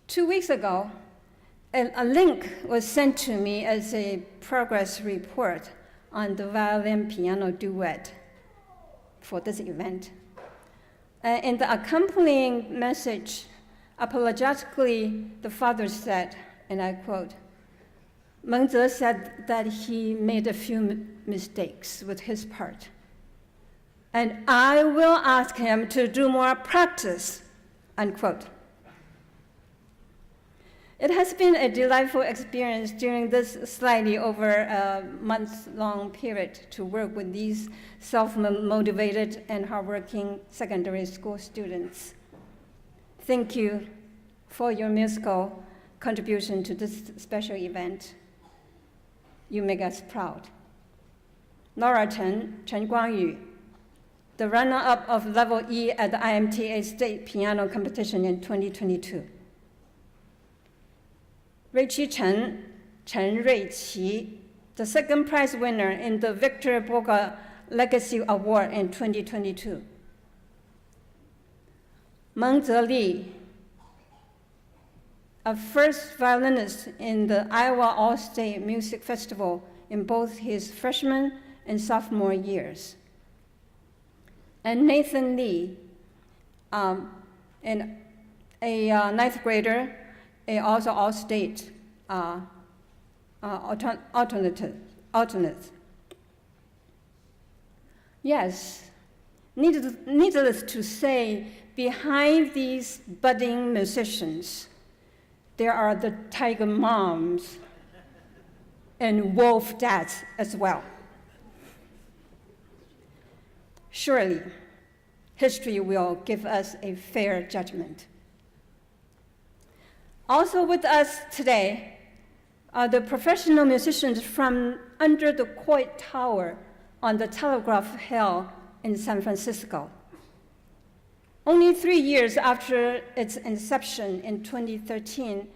2 weeks ago, a link was sent to me as a progress report on the violin-piano duet for this event. In the accompanying message, apologetically, the father said, and I quote, Mengze said that he made a few mistakes with his part, and I will ask him to do more practice, unquote. It has been a delightful experience during this slightly over a month-long period to work with these self-motivated and hardworking secondary school students. Thank you for your musical contribution to this special event. You make us proud. Laura Chen Guangyu, the runner-up of Level E at the IMTA State Piano Competition in 2022. Ruiqi Chen Ruiqi, the second prize winner in the Victor Boga Legacy Award in 2022. Mengze Li, a first violinist in the Iowa All-State Music Festival in both his freshman and sophomore years. And Nathan Lee, a ninth grader, also all-state alternate. Yes, needless to say, behind these budding musicians, there are the tiger moms and wolf dads as well. Surely, history will give us a fair judgment. Also with us today are the professional musicians from under the Coit Tower on the Telegraph Hill in San Francisco. Only 3 years after its inception in 2013,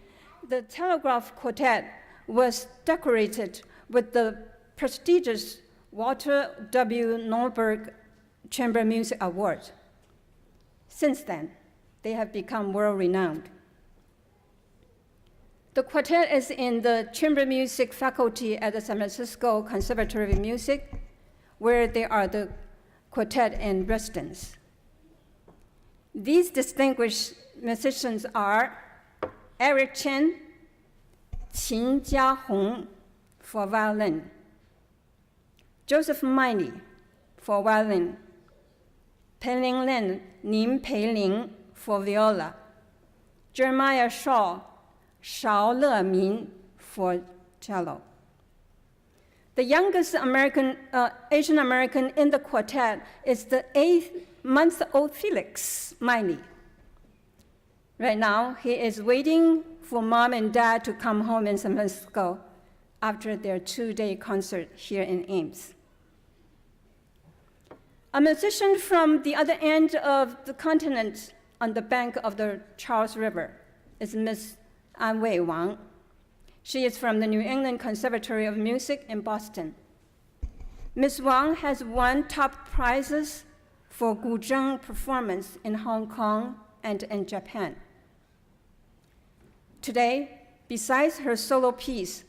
the Telegraph Quartet was decorated with the prestigious Walter W. Norberg Chamber Music Award. Since then, They have become world-renowned. The quartet is in the chamber music faculty at the San Francisco Conservatory of Music, where they are the quartet in residence. These distinguished musicians are Eric Chen, Qin Jiahong for violin, Joseph Miley for violin, Peiling Lin, Nim Peiling for viola, Jeremiah Shaw, Shao Lemin for cello. The youngest Asian American in the quartet is the 8-month-old Felix Miley. Right now, he is waiting for mom and dad to come home in San Francisco after their 2-day concert here in Ames. A musician from the other end of the continent on the bank of the Charles River is Miss An Wei Wang. She is from the New England Conservatory of Music in Boston. Miss Wang has won top prizes for guzheng performance in Hong Kong and in Japan. Today, besides her solo piece,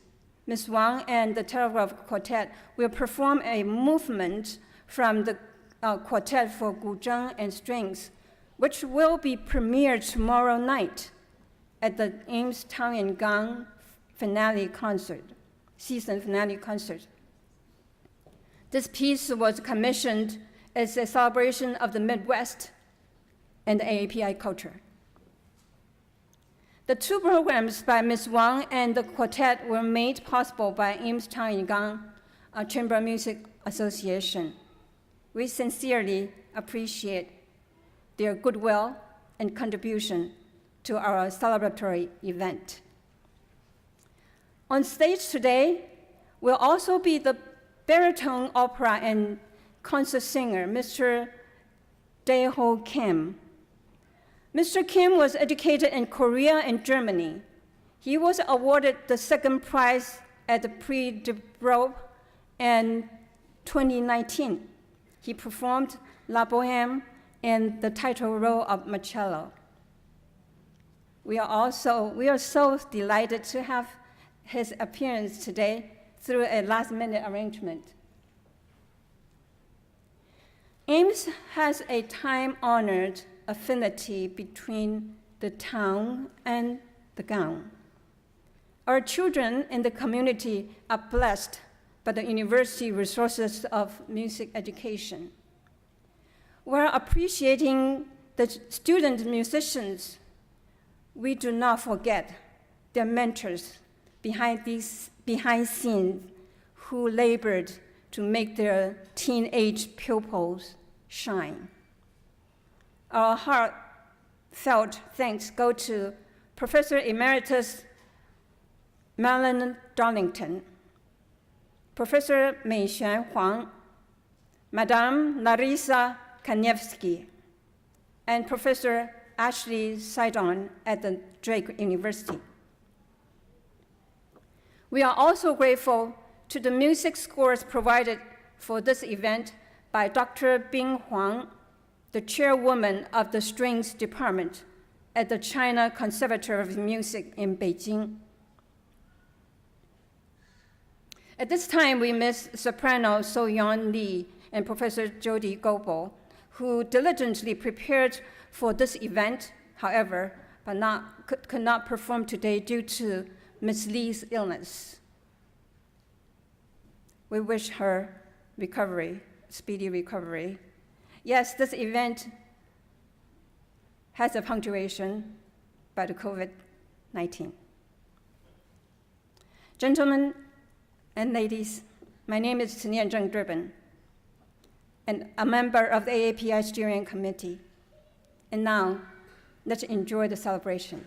Miss Wang and the Telegraph Quartet will perform a movement from the Quartet for Guzheng and Strings, which will be premiered tomorrow night at the Ames Tang and Gang season finale concert. This piece was commissioned as a celebration of the Midwest and AAPI culture. The 2 programs by Ms. Wang and the quartet were made possible by Ames Tang and Gang Chamber Music Association. We sincerely appreciate their goodwill and contribution to our celebratory event. On stage today will also be the baritone opera and concert singer, Mr. Dae-ho Kim. Mr. Kim was educated in Korea and Germany. He was awarded the 2nd prize at the Prix de Brobe in 2019. He performed La Bohème and the title role of Marcello. We are so delighted to have his appearance today through a last-minute arrangement. Ames has a time-honored affinity between the town and the gown. Our children in the community are blessed by the university resources of music education. While appreciating the student musicians, we do not forget their mentors behind scenes who labored to make their teenage pupils shine. Our heartfelt thanks go to Professor Emeritus Marilyn Darlington, Professor Meixuan Huang, Madame Larisa Kanievsky, and Professor Ashley Sidon at the Drake University. We are also grateful to the music scores provided for this event by Dr. Bing Huang, the chairwoman of the Strings Department at the China Conservatory of Music in Beijing. At this time, we miss soprano So-Yeon Lee and Professor Jody Goebel, who diligently prepared for this event, however, but could not perform today due to Ms. Lee's illness. We wish her recovery, speedy recovery. Yes, this event has a punctuation by the COVID-19. Gentlemen and ladies, my name is Tenian Zheng Driven, and a member of the AAPI Steering Committee. And now, let's enjoy the celebration.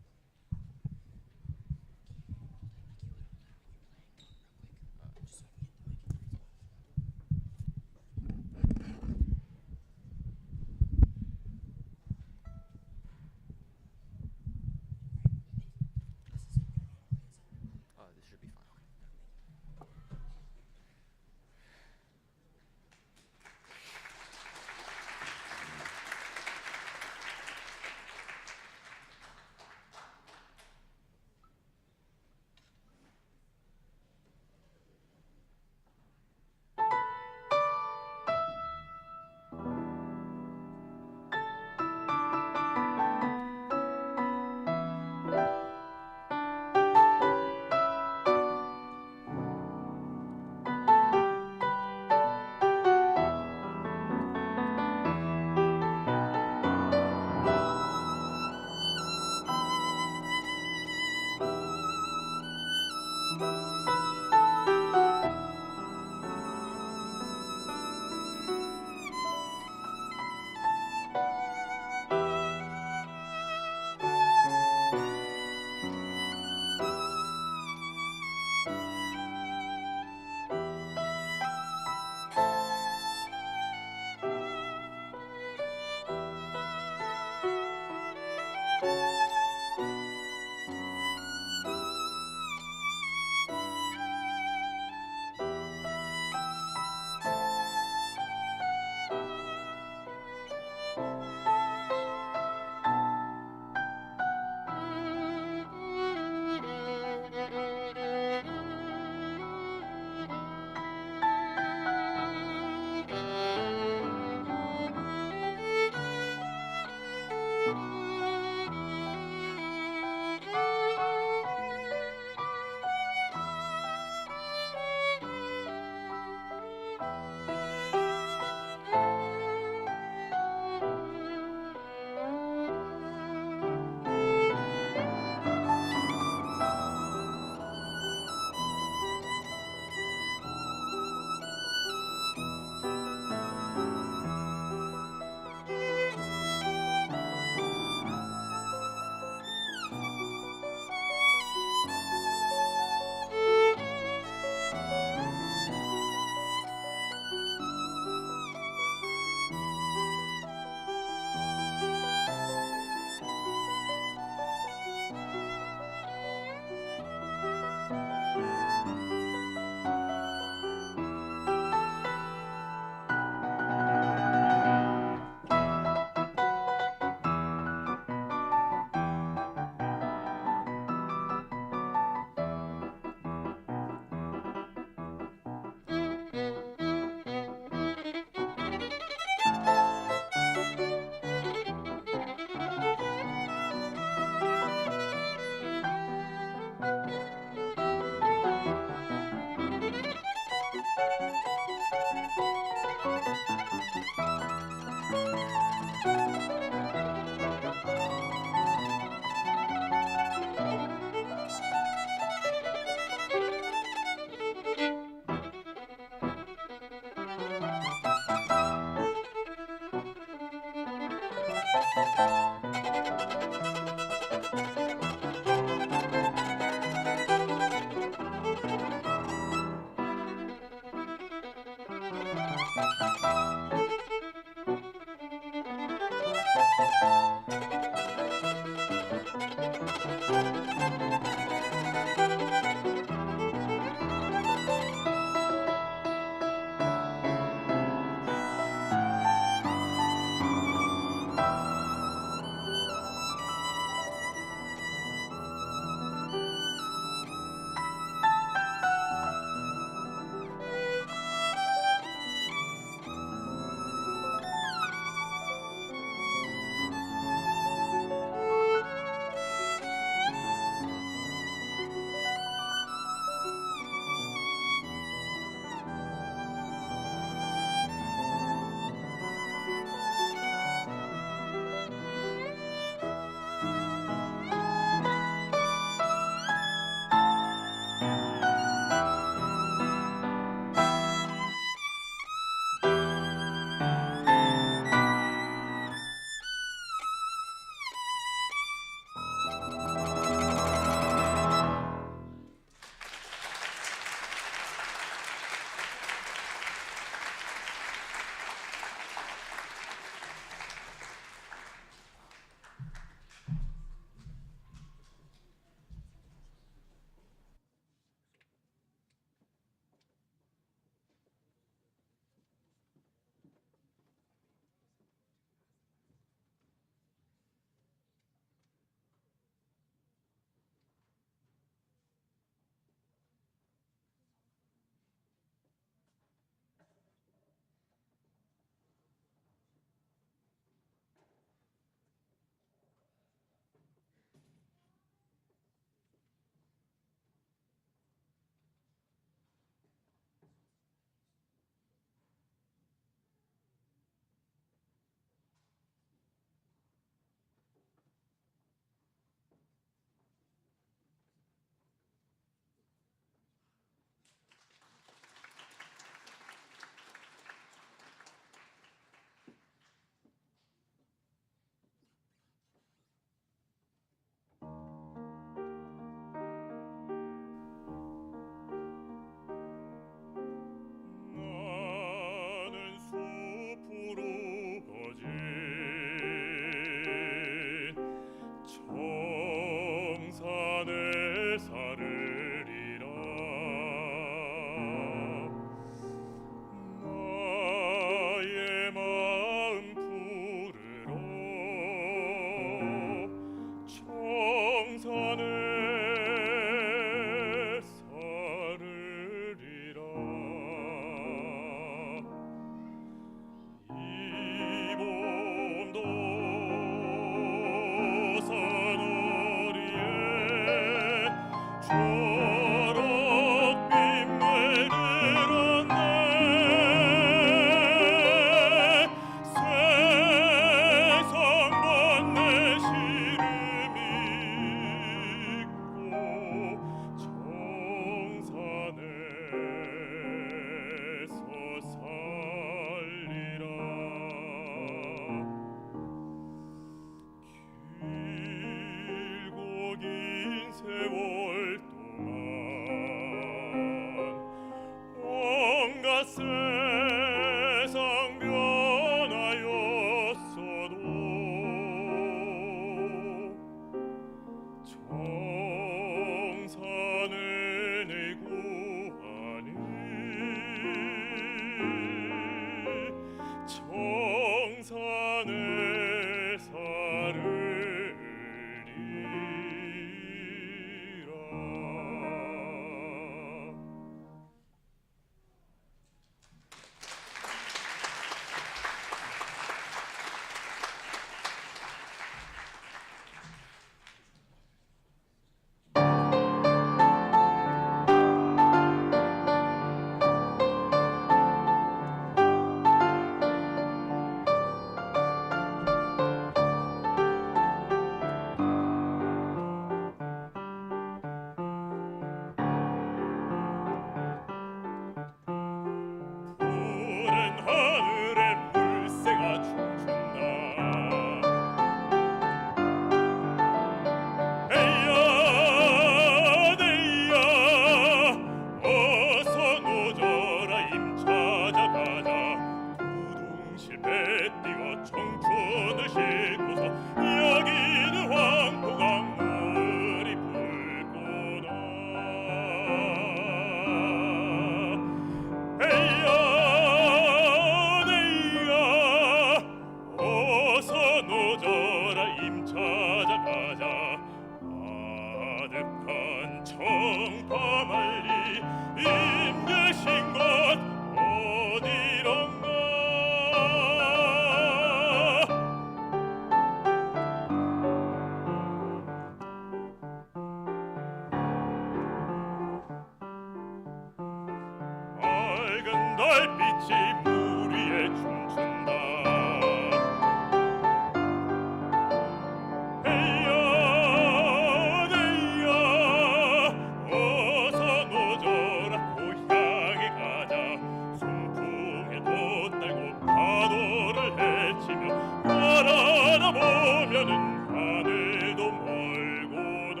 헤치며 바라다 보면은 하늘도 멀고다.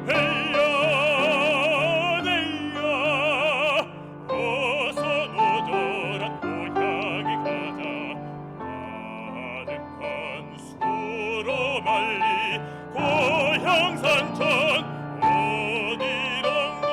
헤이야 네이야 어서 노절한 고향에 가자. 가득한 수로 말리 고향 산천 어디론가.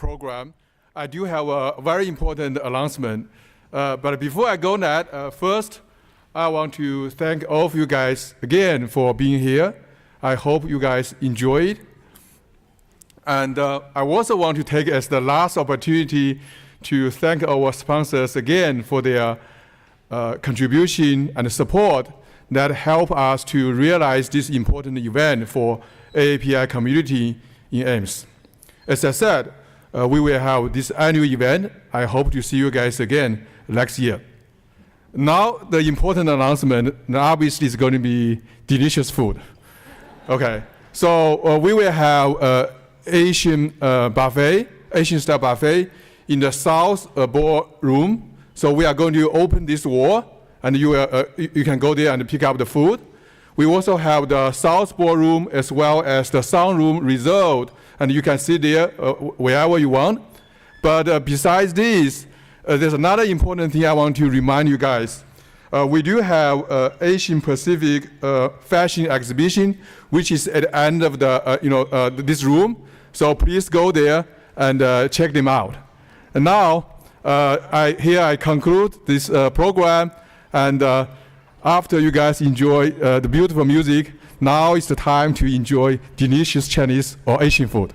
program, I do have a very important announcement. But before I go that, first, I want to thank all of you guys again for being here. I hope you guys enjoy it. And I also want to take as the last opportunity to thank our sponsors again for their contribution and support that help us to realize this important event for AAPI community in Ames. As I said, we will have this annual event. I hope to see you guys again next year. Now, the important announcement, obviously, is going to be delicious food. Okay, so we will have Asian buffet, Asian-style buffet in the south ballroom. So we are going to open this wall, and you can go there and pick up the food. We also have the south ballroom as well as the sound room reserved, and you can sit there wherever you want. But besides this, there's another important thing I want to remind you guys. We do have Asian Pacific fashion exhibition, which is at the end of the this room. So please go there and check them out. And now, I conclude this program. And after you guys enjoy the beautiful music, now is the time to enjoy delicious Chinese or Asian food.